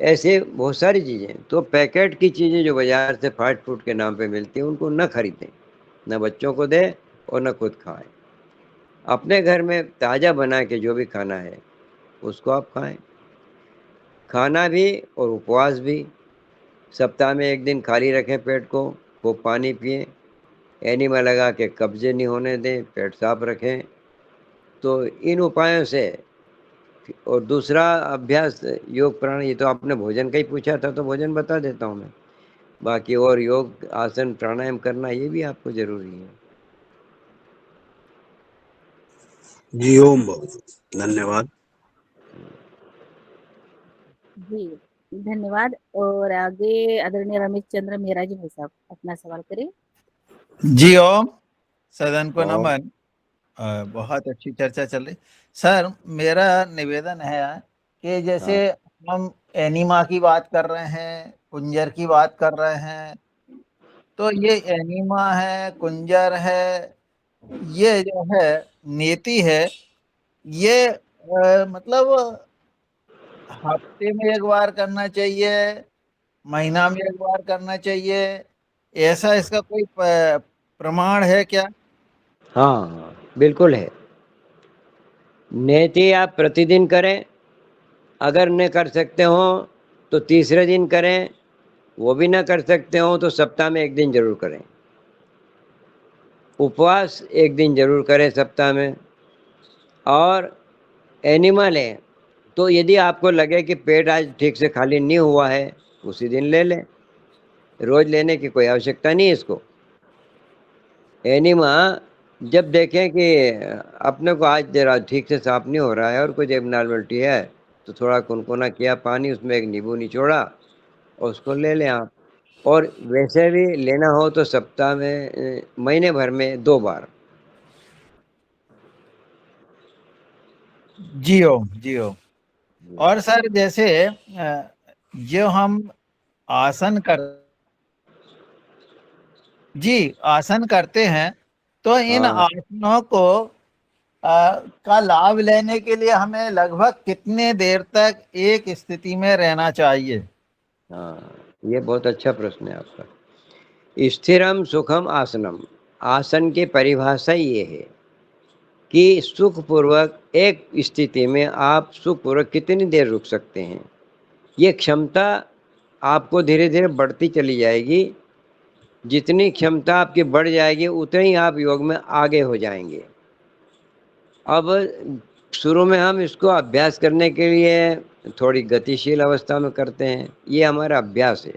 ऐसे बहुत सारी चीज़ें, तो पैकेट की चीज़ें जो बाज़ार से फास्ट फूड के नाम पे मिलती हैं, उनको न खरीदें, न बच्चों को दें और न खुद खाएँ। अपने घर में ताज़ा बना के जो भी खाना है, उसको आप खाएँ। खाना भी और उपवास भी, सप्ताह में 1 दिन खाली रखें पेट को, खूब पानी पिएँ, एनिमा लगा के कब्ज़े नहीं होने दें, पेट साफ रखें। तो इन उपायों से, और दूसरा अभ्यास योग प्राणायाम, ये तो आपने भोजन का ही पूछा था, तो भोजन बता देता हूँ मैं। बाकी और योग, आसन, प्राणायाम करना ये भी आपको ज़रूरी है। जी ओम बाबू, धन्यवाद। जी, धन्यवाद। और आगे आदरणीय रमेश चंद्र मेहरा जी भाई साहब अपना सवाल करें। जी ओम, सदन को ओम। नमन। बहुत अच्छी चर्चा चल रही। सर, मेरा निवेदन है कि जैसे हाँ। हम एनीमा की बात कर रहे हैं, कुंजर की बात कर रहे हैं, तो ये एनीमा है, कुंजर है, ये जो है नेति है, ये मतलब हफ्ते में 1 बार करना चाहिए, महीना में 1 बार करना चाहिए, ऐसा इसका कोई प्रमाण है क्या? हाँ, हाँ, बिल्कुल है। नेति आप प्रतिदिन करें, अगर न कर सकते हो तो तीसरे दिन करें, वो भी ना कर सकते हो तो सप्ताह में 1 दिन ज़रूर करें। उपवास 1 दिन ज़रूर करें सप्ताह में। और एनिमा लें, तो यदि आपको लगे कि पेट आज ठीक से खाली नहीं हुआ है, उसी दिन ले लें, रोज़ लेने की कोई आवश्यकता नहीं है इसको। एनिमा जब देखें कि अपने को आज ज़रा ठीक से साफ नहीं हो रहा है और कुछ एबनॉर्मलिटी है, तो थोड़ा कुनकुना किया पानी, उसमें 1 नींबू निचोड़ा और उसको ले लें आप। और वैसे भी लेना हो तो सप्ताह में महीने भर में 2 बार। जी ओम, जी ओम। और सर, जैसे जो हम आसन कर जी आसन करते हैं, तो इन हाँ, आसनों को का लाभ लेने के लिए हमें लगभग कितने देर तक एक स्थिति में रहना चाहिए? हाँ, ये बहुत अच्छा प्रश्न है आपका। स्थिरम सुखम आसनम, आसन की परिभाषा ये है कि सुखपूर्वक एक स्थिति में आप सुखपूर्वक कितनी देर रुक सकते हैं। ये क्षमता आपको धीरे-धीरे बढ़ती चली जाएगी। जितनी क्षमता आपकी बढ़ जाएगी, उतने ही आप योग में आगे हो जाएँगे। अब शुरू में हम इसको अभ्यास करने के लिए थोड़ी गतिशील अवस्था में करते हैं, ये हमारा अभ्यास है।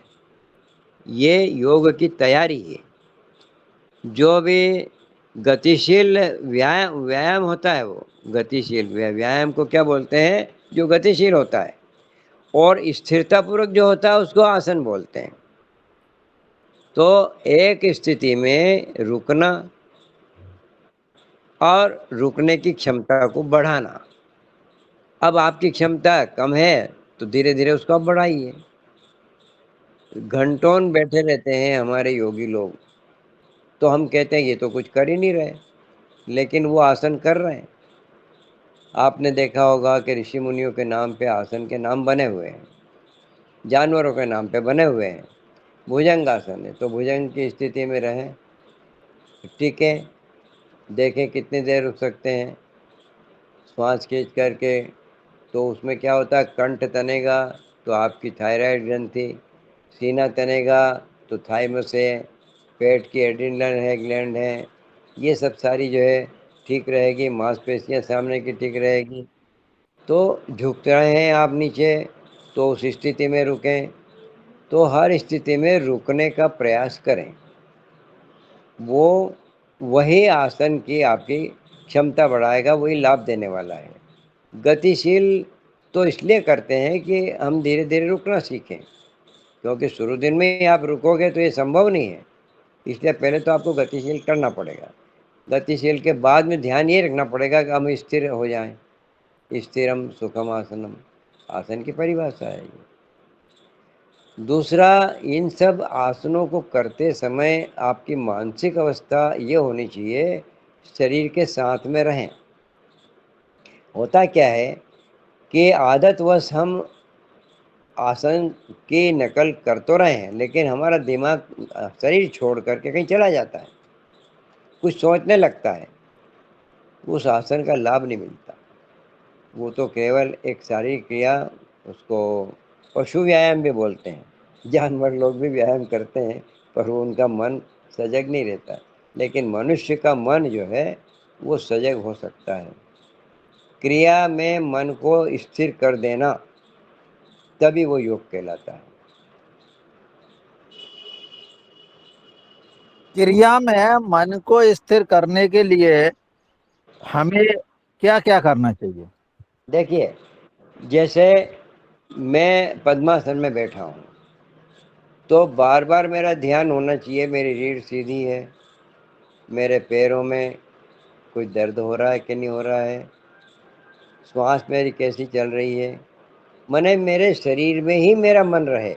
ये योग की तैयारी है। जो भी गतिशील व्यायाम व्यायाम होता है, वो गतिशील व्यायाम को क्या बोलते हैं? जो गतिशील होता है। और स्थिरतापूर्वक जो होता है उसको आसन बोलते हैं। तो एक स्थिति में रुकना और रुकने की क्षमता को बढ़ाना। अब आपकी क्षमता कम है तो धीरे-धीरे उसको आप बढ़ाइए। घंटों बैठे रहते हैं हमारे योगी लोग, तो हम कहते हैं ये तो कुछ कर ही नहीं रहे, लेकिन वो आसन कर रहे हैं। आपने देखा होगा कि ऋषि मुनियों के नाम पे आसन के नाम बने हुए हैं, जानवरों के नाम पे बने हुए हैं। भुजंगासन है, तो भुजंग की स्थिति में रहें, टिकें, देखें कितनी देर रुक सकते हैं। श्वास खींच करके, तो उसमें क्या होता है, कंठ तनेगा तो आपकी थायराइड ग्रंथि, सीना तनेगा तो थाइमस है, पेट की एड्रिनल है ग्लैंड है, ये सब सारी जो है ठीक रहेगी, मांसपेशियां सामने की ठीक रहेगी। तो झुक रहे हैं आप नीचे, तो उस स्थिति में रुकें। तो हर स्थिति में रुकने का प्रयास करें। वो वही आसन की आपकी क्षमता बढ़ाएगा, वही लाभ देने वाला है। गतिशील तो इसलिए करते हैं कि हम धीरे धीरे रुकना सीखें, क्योंकि शुरू दिन में ही आप रुकोगे तो ये संभव नहीं है। इसलिए पहले तो आपको गतिशील करना पड़ेगा। गतिशील के बाद में ध्यान ये रखना पड़ेगा कि हम स्थिर हो जाएं। स्थिरम सुखम आसनम, आसन की परिभाषा है ये। दूसरा, इन सब आसनों को करते समय आपकी मानसिक अवस्था ये होनी चाहिए शरीर के साथ में रहें। होता क्या है कि आदतवश हम आसन की नकल कर तो रहे हैं, लेकिन हमारा दिमाग शरीर छोड़ करके कहीं चला जाता है, कुछ सोचने लगता है, उस आसन का लाभ नहीं मिलता। वो तो केवल एक शारीरिक क्रिया, उसको पशु व्यायाम भी बोलते हैं। जानवर लोग भी व्यायाम करते हैं, पर वो उनका मन सजग नहीं रहता। लेकिन मनुष्य का मन जो है वो सजग हो सकता है। क्रिया में मन को स्थिर कर देना, तभी वो योग कहलाता है। क्रिया में मन को स्थिर करने के लिए हमें क्या क्या करना चाहिए? देखिए, जैसे मैं पद्मासन में बैठा हूँ, तो बार बार मेरा ध्यान होना चाहिए मेरी रीढ़ सीधी है, मेरे पैरों में कोई दर्द हो रहा है कि नहीं हो रहा है, श्वास मेरी कैसी चल रही है, मने मेरे शरीर में ही मेरा मन रहे।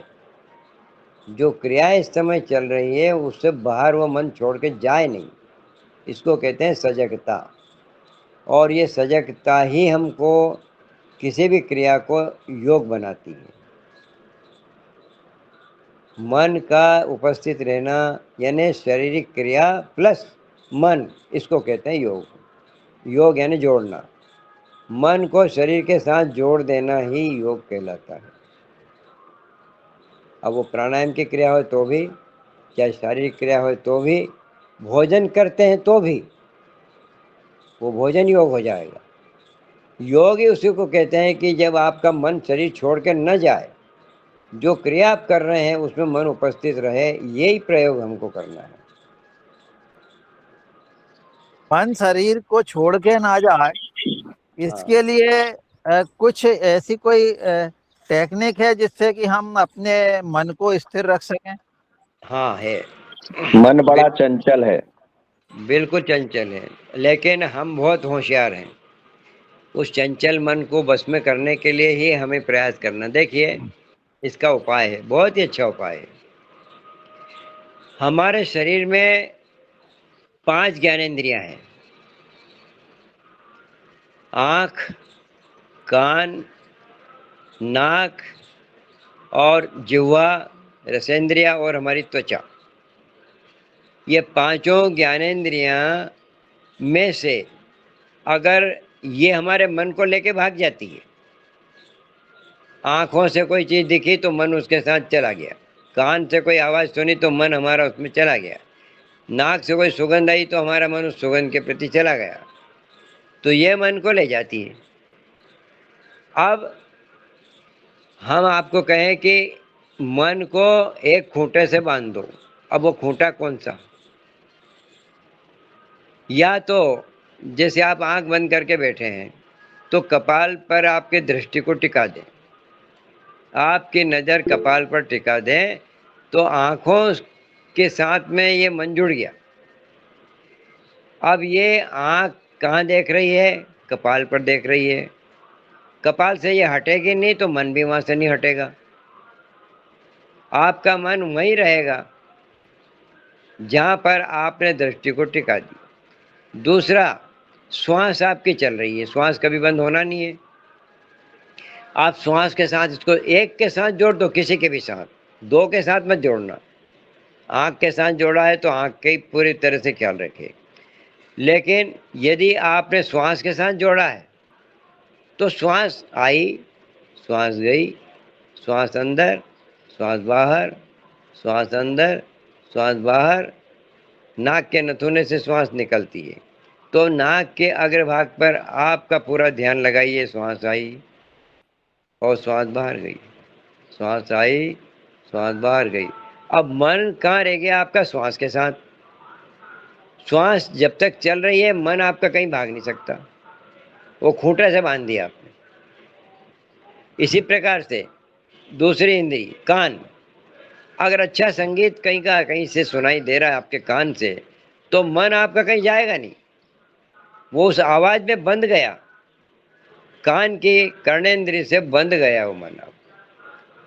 जो क्रिया इस समय चल रही है उससे बाहर वो मन छोड़ के जाए नहीं, इसको कहते हैं सजगता। और ये सजगता ही हमको किसी भी क्रिया को योग बनाती है। मन का उपस्थित रहना यानी शारीरिक क्रिया प्लस मन, इसको कहते हैं योग। योग यानी जोड़ना, मन को शरीर के साथ जोड़ देना ही योग कहलाता है। अब वो प्राणायाम की क्रिया हो तो भी, चाहे शारीरिक क्रिया हो तो भी, भोजन करते हैं तो भी, वो भोजन योग हो जाएगा। योग ही उसी को कहते हैं कि जब आपका मन शरीर छोड़ के न जाए, जो क्रिया आप कर रहे हैं उसमें मन उपस्थित रहे, यही प्रयोग हमको करना है। मन शरीर को छोड़ के ना जाए, हाँ इसके लिए कुछ ऐसी कोई टेक्निक है जिससे कि हम अपने मन को स्थिर रख सकें? हाँ है, मन बड़ा चंचल है। बिल्कुल चंचल है, लेकिन हम बहुत होशियार हैं। उस चंचल मन को बस में करने के लिए ही हमें प्रयास करना। देखिए, इसका उपाय है, बहुत ही अच्छा उपाय है। हमारे शरीर में 5 ज्ञानेंद्रियां हैं: आँख, कान, नाक और जिह्वा, रसेंद्रिया और हमारी त्वचा। ये पांचों ज्ञानेंद्रियां में से अगर ये हमारे मन को लेके भाग जाती है, आँखों से कोई चीज़ दिखी तो मन उसके साथ चला गया, कान से कोई आवाज़ सुनी तो मन हमारा उसमें चला गया, नाक से कोई सुगंध आई तो हमारा मन उस सुगंध के प्रति चला गया, तो ये मन को ले जाती है। अब हम आपको कहें कि मन को एक खूंटे से बांध दो, अब वो खूंटा कौन सा? या तो जैसे आप आंख बंद करके बैठे हैं तो कपाल पर आपके दृष्टि को टिका दें, आपकी नज़र कपाल पर टिका दें, तो आँखों के साथ में ये मन जुड़ गया। अब ये आँख कहाँ देख रही है? कपाल पर देख रही है। कपाल से ये हटेगी नहीं तो मन भी वहाँ से नहीं हटेगा, आपका मन वहीं रहेगा जहाँ पर आपने दृष्टि को टिका दी। दूसरा, श्वास आपकी चल रही है, श्वास कभी बंद होना नहीं है। आप श्वास के साथ इसको एक के साथ जोड़ दो, किसी के भी साथ, दो के साथ मत जोड़ना। आँख के साथ जोड़ा है तो आँख के पूरी तरह से ख्याल रखें। लेकिन यदि आपने श्वास के साथ जोड़ा है तो श्वास आई, श्वास गई, श्वास अंदर, श्वास बाहर, श्वास अंदर, श्वास बाहर, नाक के नथुने से श्वास निकलती है। तो नाक के अग्रभाग पर आपका पूरा ध्यान लगाइए, श्वास आई और श्वास बाहर गई, श्वास आई, श्वास बाहर गई। अब मन कहाँ रह गया आपका? श्वास के साथ। श्वास जब तक चल रही है मन आपका कहीं भाग नहीं सकता, वो खूंटे से बांध दिया आपने। इसी प्रकार से दूसरी इंद्री कान, अगर अच्छा संगीत कहीं का कहीं से सुनाई दे रहा है आपके कान से, तो मन आपका कहीं जाएगा नहीं, वो उस आवाज में बंध गया, कान की कर्णेंद्रिय से बंध गया वो मन। आप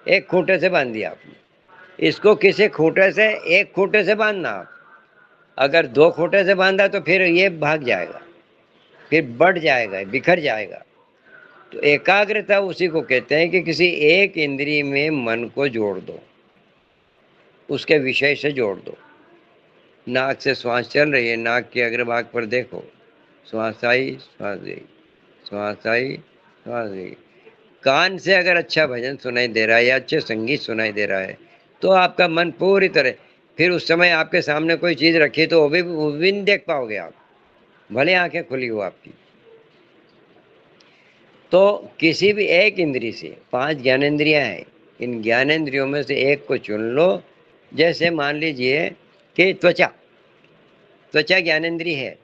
एक खूंटे से बांध दिया आपने इसको, किसी खूंटे से, एक खूंटे से बांधना आप। अगर 2 खूंटे से बांधा तो फिर ये भाग जाएगा, फिर बढ़ जाएगा, बिखर जाएगा। तो एकाग्रता उसी को कहते हैं कि किसी एक इंद्रिय में मन को जोड़ दो, उसके विषय से जोड़ दो। नाक से श्वास चल रही है, नाक के अग्रभाग पर देखो, श्वास आई, श्वास गई, श्वास आई, श्वास गई। कान से अगर अच्छा भजन सुनाई दे रहा है या अच्छे संगीत सुनाई दे रहा है, तो आपका मन पूरी तरह, फिर उस समय आपके सामने कोई चीज रखी तो वो भी नहीं देख पाओगे आप, भले आंखें खुली हो आपकी। तो किसी भी एक इंद्री से, 5 ज्ञानेंद्रियां हैं, इन ज्ञानेंद्रियों में से एक को चुन लो। जैसे मान लीजिए कि त्वचा, त्वचा ज्ञानेंद्रिय है।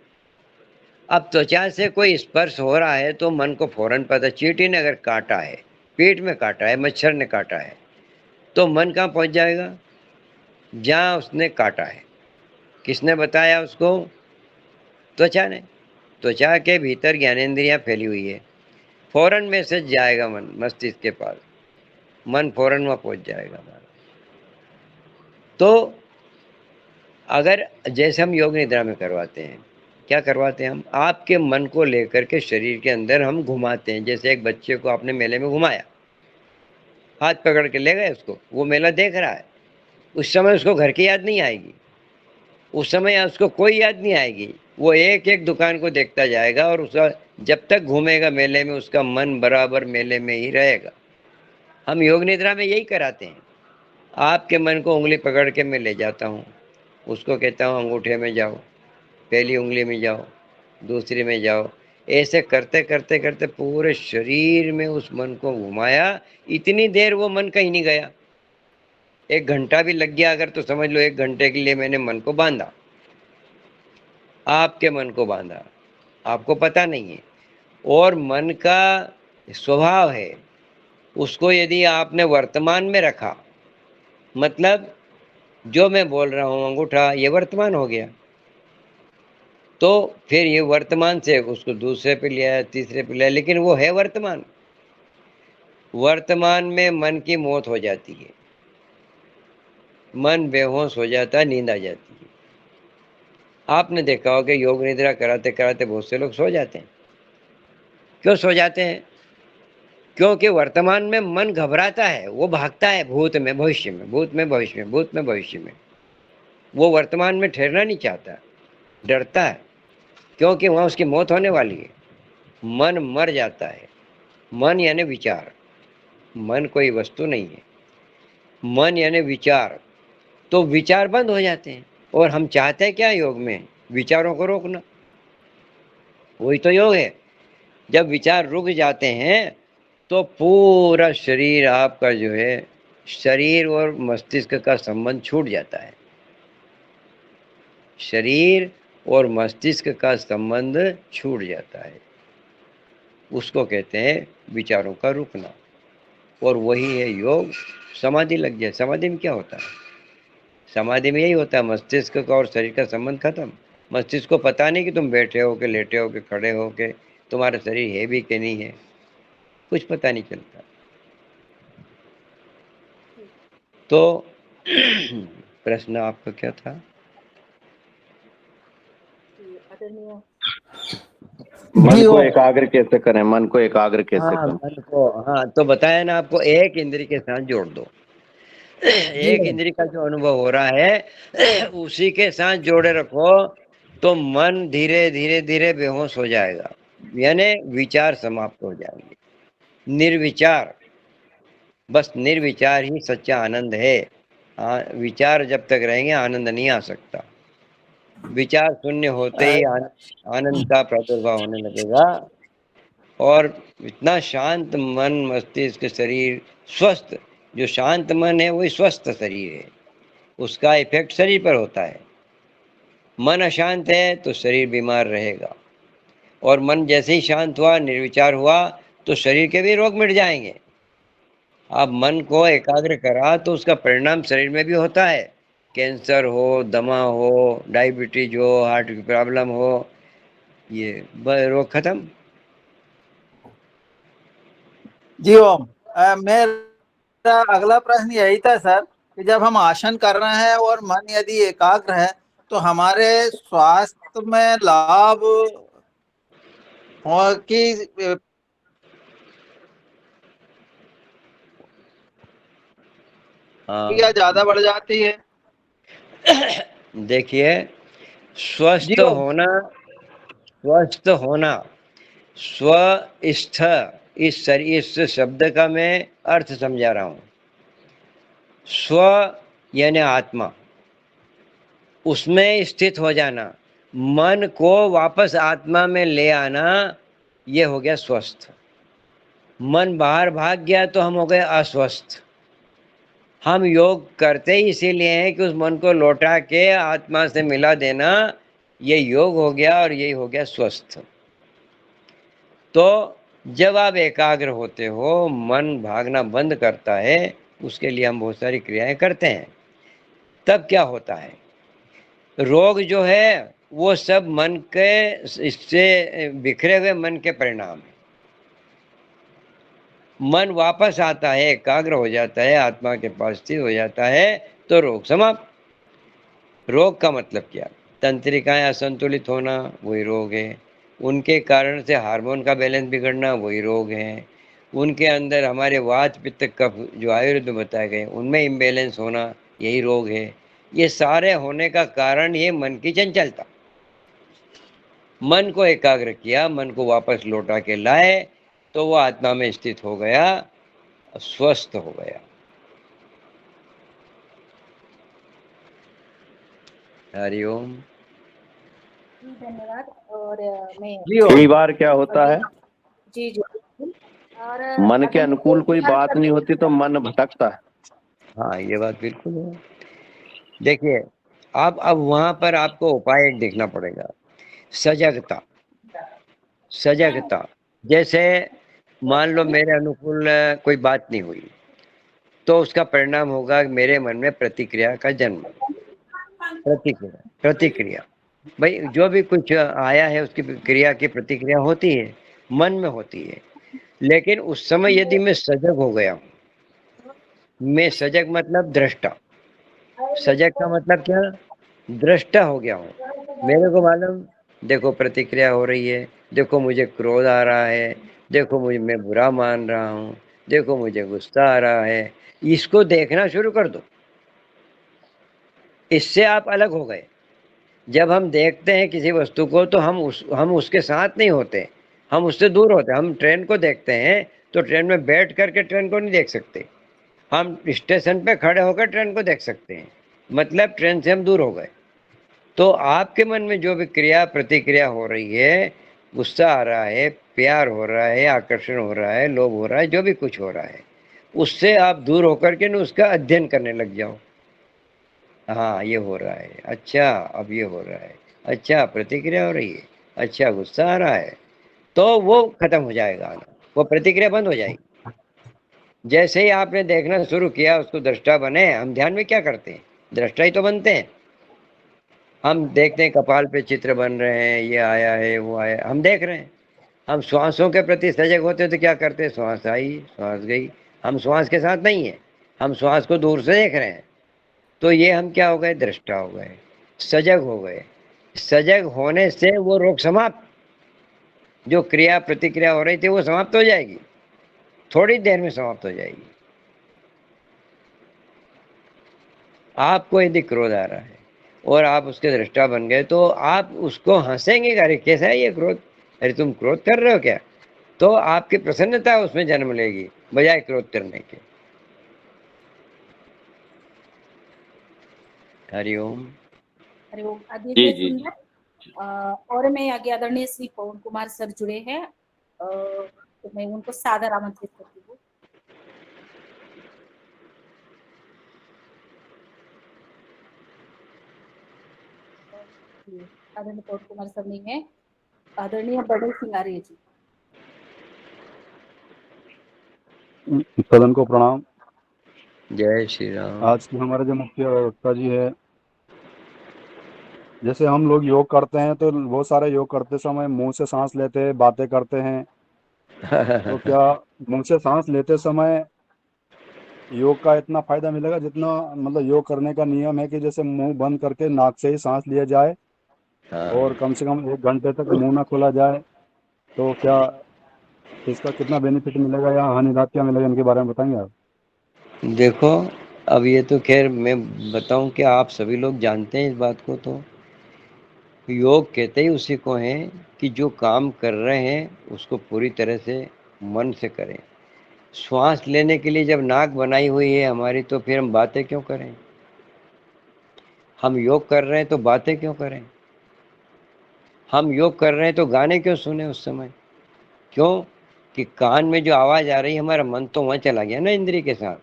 अब त्वचा से कोई स्पर्श हो रहा है तो मन को फौरन पता, चींटी ने अगर काटा है, पेट में काटा है, मच्छर ने काटा है, तो मन कहाँ पहुंच जाएगा? जहां उसने काटा है। किसने बताया उसको? त्वचा ने। त्वचा के भीतर ज्ञानेंद्रियां फैली हुई है, फौरन मैसेज जाएगा मन मस्तिष्क के पास, मन फौरन वहां पहुंच जाएगा हमारा। तो अगर जैसे हम योग निद्रा में करवाते हैं, क्या करवाते हैं हम? आपके मन को लेकर के शरीर के अंदर हम घुमाते हैं। जैसे एक बच्चे को आपने मेले में घुमाया, हाथ पकड़ के ले गए उसको, वो मेला देख रहा है, उस समय उसको घर की याद नहीं आएगी, उस समय उसको कोई याद नहीं आएगी, वो एक एक दुकान को देखता जाएगा और उसका जब तक घूमेगा मेले में उसका मन बराबर मेले में ही रहेगा। हम योग निद्रा में यही कराते हैं। आपके मन को उंगली पकड़ के मैं ले जाता हूँ, उसको कहता हूँ अंगूठे में जाओ, पहली उंगली में जाओ, दूसरी में जाओ, ऐसे करते करते करते पूरे शरीर में उस मन को घुमाया। इतनी देर वो मन कहीं नहीं गया, 1 घंटा भी लग गया अगर तो समझ लो 1 घंटे के लिए मैंने मन को बांधा, आपके मन को बांधा, आपको पता नहीं है। और मन का स्वभाव है, उसको यदि आपने वर्तमान में रखा, मतलब जो मैं बोल रहा हूँ अंगूठा, ये वर्तमान हो गया, तो फिर ये वर्तमान से उसको दूसरे पे लिया, तीसरे पे लिया, लेकिन वो है वर्तमान। वर्तमान में मन की मौत हो जाती है, मन बेहोश हो जाता है, नींद आ जाती है। आपने देखा होगा कि योग निद्रा कराते कराते बहुत से लोग सो जाते हैं। क्यों सो जाते हैं? क्योंकि वर्तमान में मन घबराता है, वो भागता है भूत में, भविष्य में, भूत में, भविष्य में, भूत में, भविष्य में। वो वर्तमान में ठहरना नहीं चाहता, डरता है, क्योंकि वहां उसकी मौत होने वाली है। मन मर जाता है। मन यानी विचार, मन कोई वस्तु नहीं है, मन यानी विचार। तो विचार बंद हो जाते हैं, और हम चाहते हैं क्या योग में? विचारों को रोकना, वही तो योग है। जब विचार रुक जाते हैं तो पूरा शरीर आपका जो है, शरीर और मस्तिष्क का संबंध छूट जाता है। शरीर और मस्तिष्क का संबंध छूट जाता है, उसको कहते हैं विचारों का रुकना। और वही है योग। समाधि लग जाए, समाधि में क्या होता है? समाधि में यही होता है, मस्तिष्क का और शरीर का संबंध खत्म। मस्तिष्क को पता नहीं कि तुम बैठे हो के, लेटे हो के, खड़े हो के, तुम्हारा शरीर है भी कि नहीं है, कुछ पता नहीं चलता। तो प्रश्न आपका क्या था? आदरणीय मन को एकाग्र कैसे करें? मन को एकाग्र कैसे हाँ, करें? मन को, हाँ तो बताया ना आपको, एक इंद्री के साथ जोड़ दो। एक इंद्री का जो अनुभव हो रहा है उसी के साथ जोड़े रखो, तो मन धीरे धीरे धीरे बेहोश हो जाएगा, यानी विचार समाप्त हो जाएंगे। निर्विचार, बस निर्विचार ही सच्चा आनंद है। विचार जब तक रहेंगे आनंद नहीं आ सकता। विचार शून्य होते ही आनंद का प्रादुर्भाव होने लगेगा और इतना शांत मन, मस्तिष्क, शरीर स्वस्थ, जो शांत मन है वही स्वस्थ शरीर है, उसका इफेक्ट शरीर पर होता है। मन अशांत है तो शरीर बीमार रहेगा और मन जैसे ही शांत हुआ, निर्विचार हुआ, तो शरीर के भी रोग मिट जाएंगे। आप मन को एकाग्र करा तो उसका परिणाम शरीर में भी होता है। कैंसर हो, दमा हो, डायबिटीज हो, हार्ट की प्रॉब्लम हो, ये रोग खत्म। जी ओम। मेरा अगला प्रश्न यही था सर कि जब हम आसन कर रहे हैं और मन यदि एकाग्र है तो हमारे स्वास्थ्य में लाभ और की क्रिया ज्यादा बढ़ जाती है। देखिए, जी स्वस्थ ओम। होना, स्वस्थ होना, स्वस्थ, इस शरीर, इस शब्द का मैं अर्थ समझा रहा हूं। स्व यानी आत्मा, उसमें स्थित हो जाना, मन को वापस आत्मा में ले आना, ये हो गया स्वस्थ। मन बाहर भाग गया तो हम हो गए अस्वस्थ। हम योग करते ही इसीलिए हैं कि उस मन को लौटा के आत्मा से मिला देना, ये योग हो गया और यही हो गया स्वस्थ। तो जब आप एकाग्र होते हो, मन भागना बंद करता है, उसके लिए हम बहुत सारी क्रियाएं करते हैं। तब क्या होता है, रोग जो है वो सब मन के, इससे बिखरे हुए मन के परिणाम है। मन वापस आता है, एकाग्र हो जाता है, आत्मा के पास स्थित हो जाता है, तो रोग समाप्त। रोग का मतलब क्या, तंत्रिकाएं असंतुलित होना वही रोग है, उनके कारण से हार्मोन का बैलेंस बिगड़ना वही रोग है, उनके अंदर हमारे वात पित्त कफ जो आयुर्वेद में बताए गए उनमें इम्बैलेंस होना यही रोग है। ये सारे होने का कारण ये मन की चंचलता। मन को एकाग्र किया, मन को वापस लौटा के लाए, तो वो आत्मा में स्थित हो गया, स्वस्थ हो गया। हरिओम। जी धन्यवाद। और मैं जी ओम। कई बार क्या होता है, जी जी बिल्कुल। और मन के अभी अनुकूल कोई बात बात नहीं होती तो मन भटकता है। हाँ, ये बात बिल्कुल है। देखिए, अब वहां पर आपको उपाय एक देखना पड़ेगा, सजगता। सजगता, जैसे मान लो मेरे अनुकूल कोई बात नहीं हुई, तो उसका परिणाम होगा मेरे मन में प्रतिक्रिया का जन्म। प्रतिक्रिया, प्रतिक्रिया, भाई जो भी कुछ आया है उसकी क्रिया की प्रतिक्रिया होती है, मन में होती है। लेकिन उस समय यदि मैं सजग हो गया हूँ, मैं सजग मतलब दृष्टा, सजग का मतलब क्या, दृष्टा हो गया हूँ। मेरे को मालूम, देखो प्रतिक्रिया हो रही है, देखो मुझे क्रोध आ रहा है, देखो मुझे, मैं बुरा मान रहा हूँ, देखो मुझे गुस्सा आ रहा है, इसको देखना शुरू कर दो। इससे आप अलग हो गए। जब हम देखते हैं किसी वस्तु को तो हम उसके साथ नहीं होते, हम उससे दूर होते हैं। हम ट्रेन को देखते हैं तो ट्रेन में बैठ करके ट्रेन को नहीं देख सकते, हम स्टेशन पे खड़े होकर ट्रेन को देख सकते हैं, मतलब ट्रेन से हम दूर हो गए। तो आपके मन में जो भी क्रिया प्रतिक्रिया हो रही है, गुस्सा आ रहा है, प्यार हो रहा है, आकर्षण हो रहा है, लोभ हो रहा है, जो भी कुछ हो रहा है, उससे आप दूर होकर के न उसका अध्ययन करने लग जाओ। हाँ, ये हो रहा है, अच्छा अब ये हो रहा है, अच्छा प्रतिक्रिया हो रही है, अच्छा गुस्सा आ रहा है, तो वो खत्म हो जाएगा आना, वो प्रतिक्रिया बंद हो जाएगी। जैसे ही आपने देखना शुरू किया, उसको दृष्टा बने। हम ध्यान में क्या करते हैं, दृष्टा ही तो बनते हैं। हम देखते हैं कपाल पे चित्र बन रहे हैं, ये आया है, वो आया, हम देख रहे हैं। हम श्वासों के प्रति सजग होते तो क्या करते, श्वास आई, श्वास गई, हम श्वास के साथ नहीं है, हम श्वास को दूर से देख रहे हैं। तो ये हम क्या हो गए, दृष्टा हो गए, सजग हो गए। सजग होने से वो रोग समाप्त, जो क्रिया प्रतिक्रिया हो रही थी वो समाप्त हो जाएगी, थोड़ी देर में समाप्त हो जाएगी। आपको यदि क्रोध आ रहा है और आप उसके दृष्टा बन गए तो आप उसको हंसेंगे, अरे कैसा है ये क्रोध, अरे तुम क्रोध कर रहे हो क्या, तो आपकी प्रसन्नता उसमें जन्म लेगी बजाय क्रोध करने के। हरिओम। हरिओम आदि जी जय जी जी सुंदर। और मैं आगे आदरणीय श्री पवन कुमार सर जुड़े हैं, तो मैं उनको सादर आमंत्रित करती हूँ। आदरणीय पवन कुमार सर नहीं है, आदरणीय बड़े सिंह आर्य जी। सदन को प्रणाम। जय श्री राम। आज की हमारे जो मुख्य वक्ता जी है, जैसे हम लोग योग करते हैं तो बहुत सारे योग करते समय मुंह से सांस लेते हैं, बातें करते हैं, तो क्या मुंह से सांस लेते समय योग का इतना फायदा मिलेगा जितना मतलब योग करने का नियम है कि जैसे मुंह बंद करके नाक से ही सांस लिया जाए और कम से कम 1 घंटे तक मुंह ना खोला जाए, तो क्या इसका कितना बेनिफिट मिलेगा या हानिदायक क्या मिलेगा, इनके बारे में बताएंगे आप? देखो, अब ये तो खैर मैं बताऊं कि आप सभी लोग जानते हैं इस बात को। तो योग कहते ही उसी को है कि जो काम कर रहे हैं उसको पूरी तरह से मन से करें। श्वास लेने के लिए जब नाक बनाई हुई है हमारी, तो फिर हम बातें क्यों करें? हम योग कर रहे हैं तो बातें क्यों करें? हम योग कर रहे हैं तो गाने क्यों सुने उस समय? क्यों? कि कान में जो आवाज आ रही है, हमारा मन तो वहां चला गया ना इंद्रिय के साथ।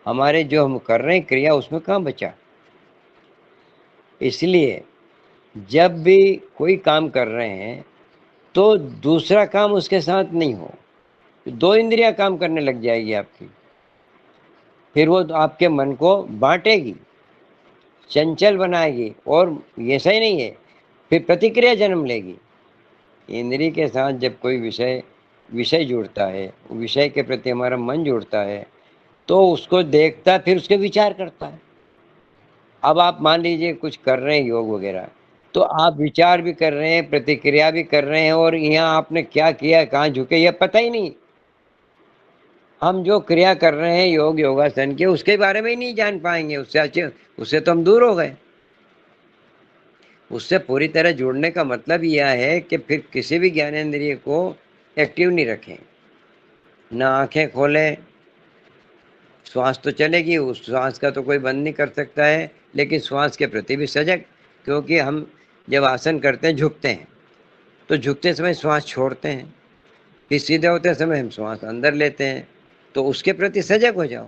हमारे जो हम कर रहे हैं क्रिया, उसमें कहाँ बचा। इसलिए जब भी कोई काम कर रहे हैं तो दूसरा काम उसके साथ नहीं हो, 2 इंद्रियां काम करने लग जाएगी आपकी। फिर वो आपके मन को बांटेगी, चंचल बनाएगी, और ऐसा ही नहीं है, फिर प्रतिक्रिया जन्म लेगी। इंद्रिय के साथ जब कोई विषय विषय जुड़ता है, विषय के प्रति हमारा मन जुड़ता है, तो उसको देखता, फिर उसके विचार करता है। अब आप मान लीजिए कुछ कर रहे हैं योग वगैरह, तो आप विचार भी कर रहे हैं, प्रतिक्रिया भी कर रहे हैं, और यहाँ आपने क्या किया, कहाँ झुके, यह पता ही नहीं। हम जो क्रिया कर रहे हैं योग योगासन के, उसके बारे में ही नहीं जान पाएंगे। उससे तो हम दूर हो गए। उससे पूरी तरह जुड़ने का मतलब यह है कि फिर किसी भी ज्ञानेंद्रिय को एक्टिव नहीं रखें, ना आंखें खोलें। श्वास तो चलेगी, उस श्वास का तो कोई बंद नहीं कर सकता है, लेकिन श्वास के प्रति भी सजग। क्योंकि हम जब आसन करते हैं, झुकते हैं, तो झुकते समय श्वास छोड़ते हैं, फिर सीधे होते समय हम श्वास अंदर लेते हैं, तो उसके प्रति सजग हो जाओ।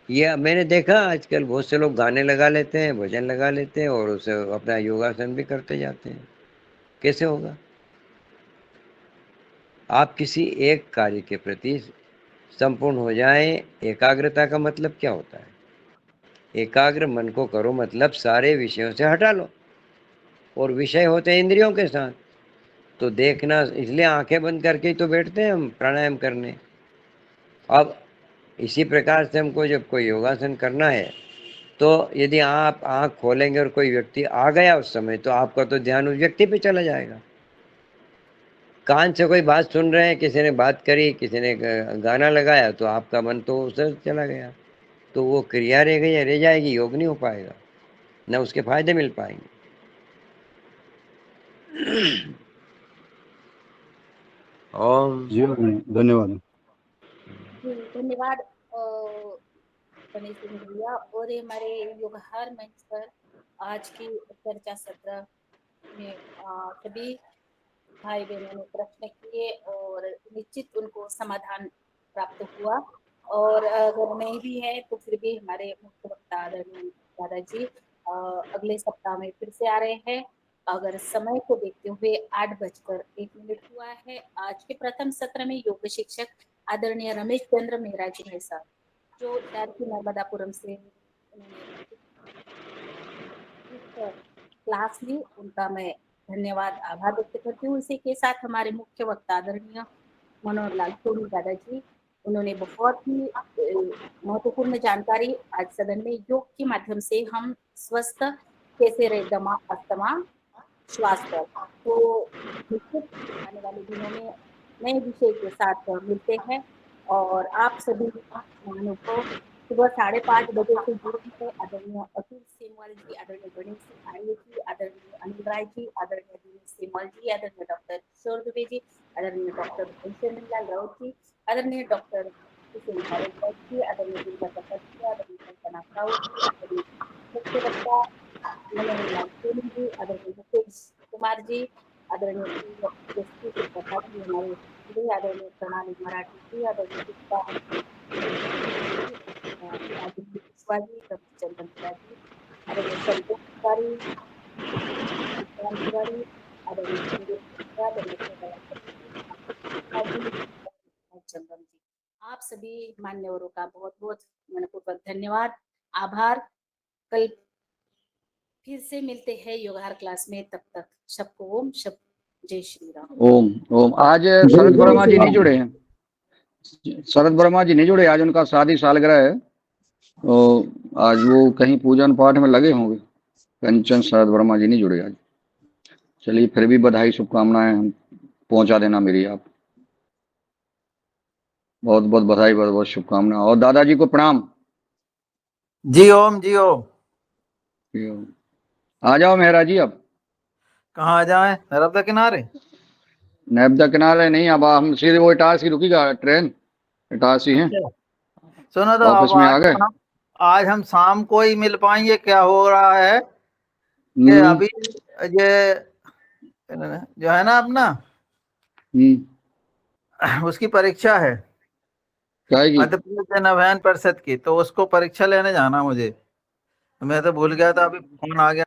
ये मैंने देखा आजकल बहुत से लोग गाने लगा लेते हैं, भजन लगा लेते हैं, और उसे अपना योगासन भी करते जाते हैं। कैसे होगा? आप किसी एक कार्य के प्रति संपूर्ण हो जाए। एकाग्रता का मतलब क्या होता है? एकाग्र मन को करो, मतलब सारे विषयों से हटा लो। और विषय होते हैं इंद्रियों के साथ, तो देखना, इसलिए आंखें बंद करके ही तो बैठते हैं हम प्राणायाम करने। अब इसी प्रकार से हमको जब कोई योगासन करना है, तो यदि आप आंख खोलेंगे और कोई व्यक्ति आ गया उस समय, तो आपका तो ध्यान उस व्यक्ति पे चला जाएगा। कान से कोई बात सुन रहे हैं, किसी ने बात करी, किसी ने गाना लगाया, तो आपका मन तो उधर चला गया, तो वो क्रिया रह गई, रह जाएगी, योग नहीं हो पाएगा, न उसके फायदे मिल पाएंगे। ओम। जी धन्यवाद। जी धन्यवाद गणेश सिंह भैया। और ये हमारे योगहार मंच पर आज की चर्चा सत्र में सभी भाई बहनों ने प्रश्न किए और निश्चित उनको समाधान प्राप्त हुआ। और अगर नहीं भी है तो फिर भी हमारे मुख्य वक्ता आदरणीय दादाजी अगले सप्ताह में फिर से आ रहे हैं। अगर समय को देखते हुए 8:01 हुआ है। आज के प्रथम सत्र में योग शिक्षक आदरणीय रमेश चंद्र मेहरा जी भाई साहब, जो त्यारसी नर्मदापुरम से उन्होंने क्लास ली, उनका मैं धन्यवाद आभार व्यक्त करती हूँ। इसी के साथ हमारे मुख्य वक्ता आदरणीय मनोहर लाल सोनी दादाजी, उन्होंने बहुत ही महत्वपूर्ण जानकारी आज सदन में योग के माध्यम से हम स्वस्थ कैसे रहे, दमा अस्थमा श्वास पर। तो निश्चित आने वाले दिनों में नए विषय के साथ मिलते हैं। और आप सभी मेहमानों को सुबह 5:30 बजे से जुड़े हैं आदरणीय अतुल सेमवाल जी, आदरणीय गणेश सिंह आर्य जी, आदरणीय अनिल राय जी, आदरणीय दिनेश सेमवाल जी, आदरणीय डॉक्टर किशोर दुबे जी, आदरणीय डॉक्टर घनश्याम लाल राउत जी, आदरणीय डॉक्टर किशोर भारद्वाज जी, आदरणीय दुर्गा प्रसाद जी, आदरणीय कल्पना राउत जी, आदरणीय मुख्य वक्ता आदरणीय लालटेन जी, आदरणीय मुकेश कुमार जी, आदरणीय एसपी प्रसाद जी, हमारे जी, आदरणीय प्रणाली मराठी जी, आदरणीय पुष्पा राजेंद्र कुशवाहा जी, रविचंद्रन तिवारी, आदरणीय संतोष तिवारी, विक्रांत तिवारी, आदरणीय संजय मिश्रा, चंदन जी, आप सभी मान्यवरों का बहुत बहुत मनपूर्वक धन्यवाद, आभार। कल फिर से मिलते हैं योगाहार क्लास में, तब तक सबको ओम शब्द जय श्री राम। ओम ओम। आज शरद वर्मा जी नहीं जुड़े हैं, शरद वर्मा जी नहीं जुड़े, आज उनका शादी सालगिरह है, तो आज वो कहीं पूजन पाठ में लगे होंगे। कंचन शरद वर्मा जी नहीं जुड़े आज। चलिए फिर भी बधाई शुभकामनाएं पहुंचा देना मेरी आप। बहुत बहुत बधाई, बहुत बहुत शुभकामनाएं। और दादाजी को प्रणाम। जी ओम, जी ओम। आ जाओ मेहरा जी। अब कहाँ आ जाए? नर्मदा किनारे? नर्मदा किनारे नहीं, अब हम सीधे वो इटारसी रुकीगा ट्रेन, इटारसी है। सुनो तो ऑफिस अब में आ गए। आज हम शाम को ही मिल पाएंगे। क्या हो रहा है कि अभी ये जो है ना अपना उसकी परीक्षा है, मध्य प्रदेश नवायन परिषद की, तो उसको परीक्षा लेने जाना मुझे। मैं तो भूल गया था, अभी फोन आ गया।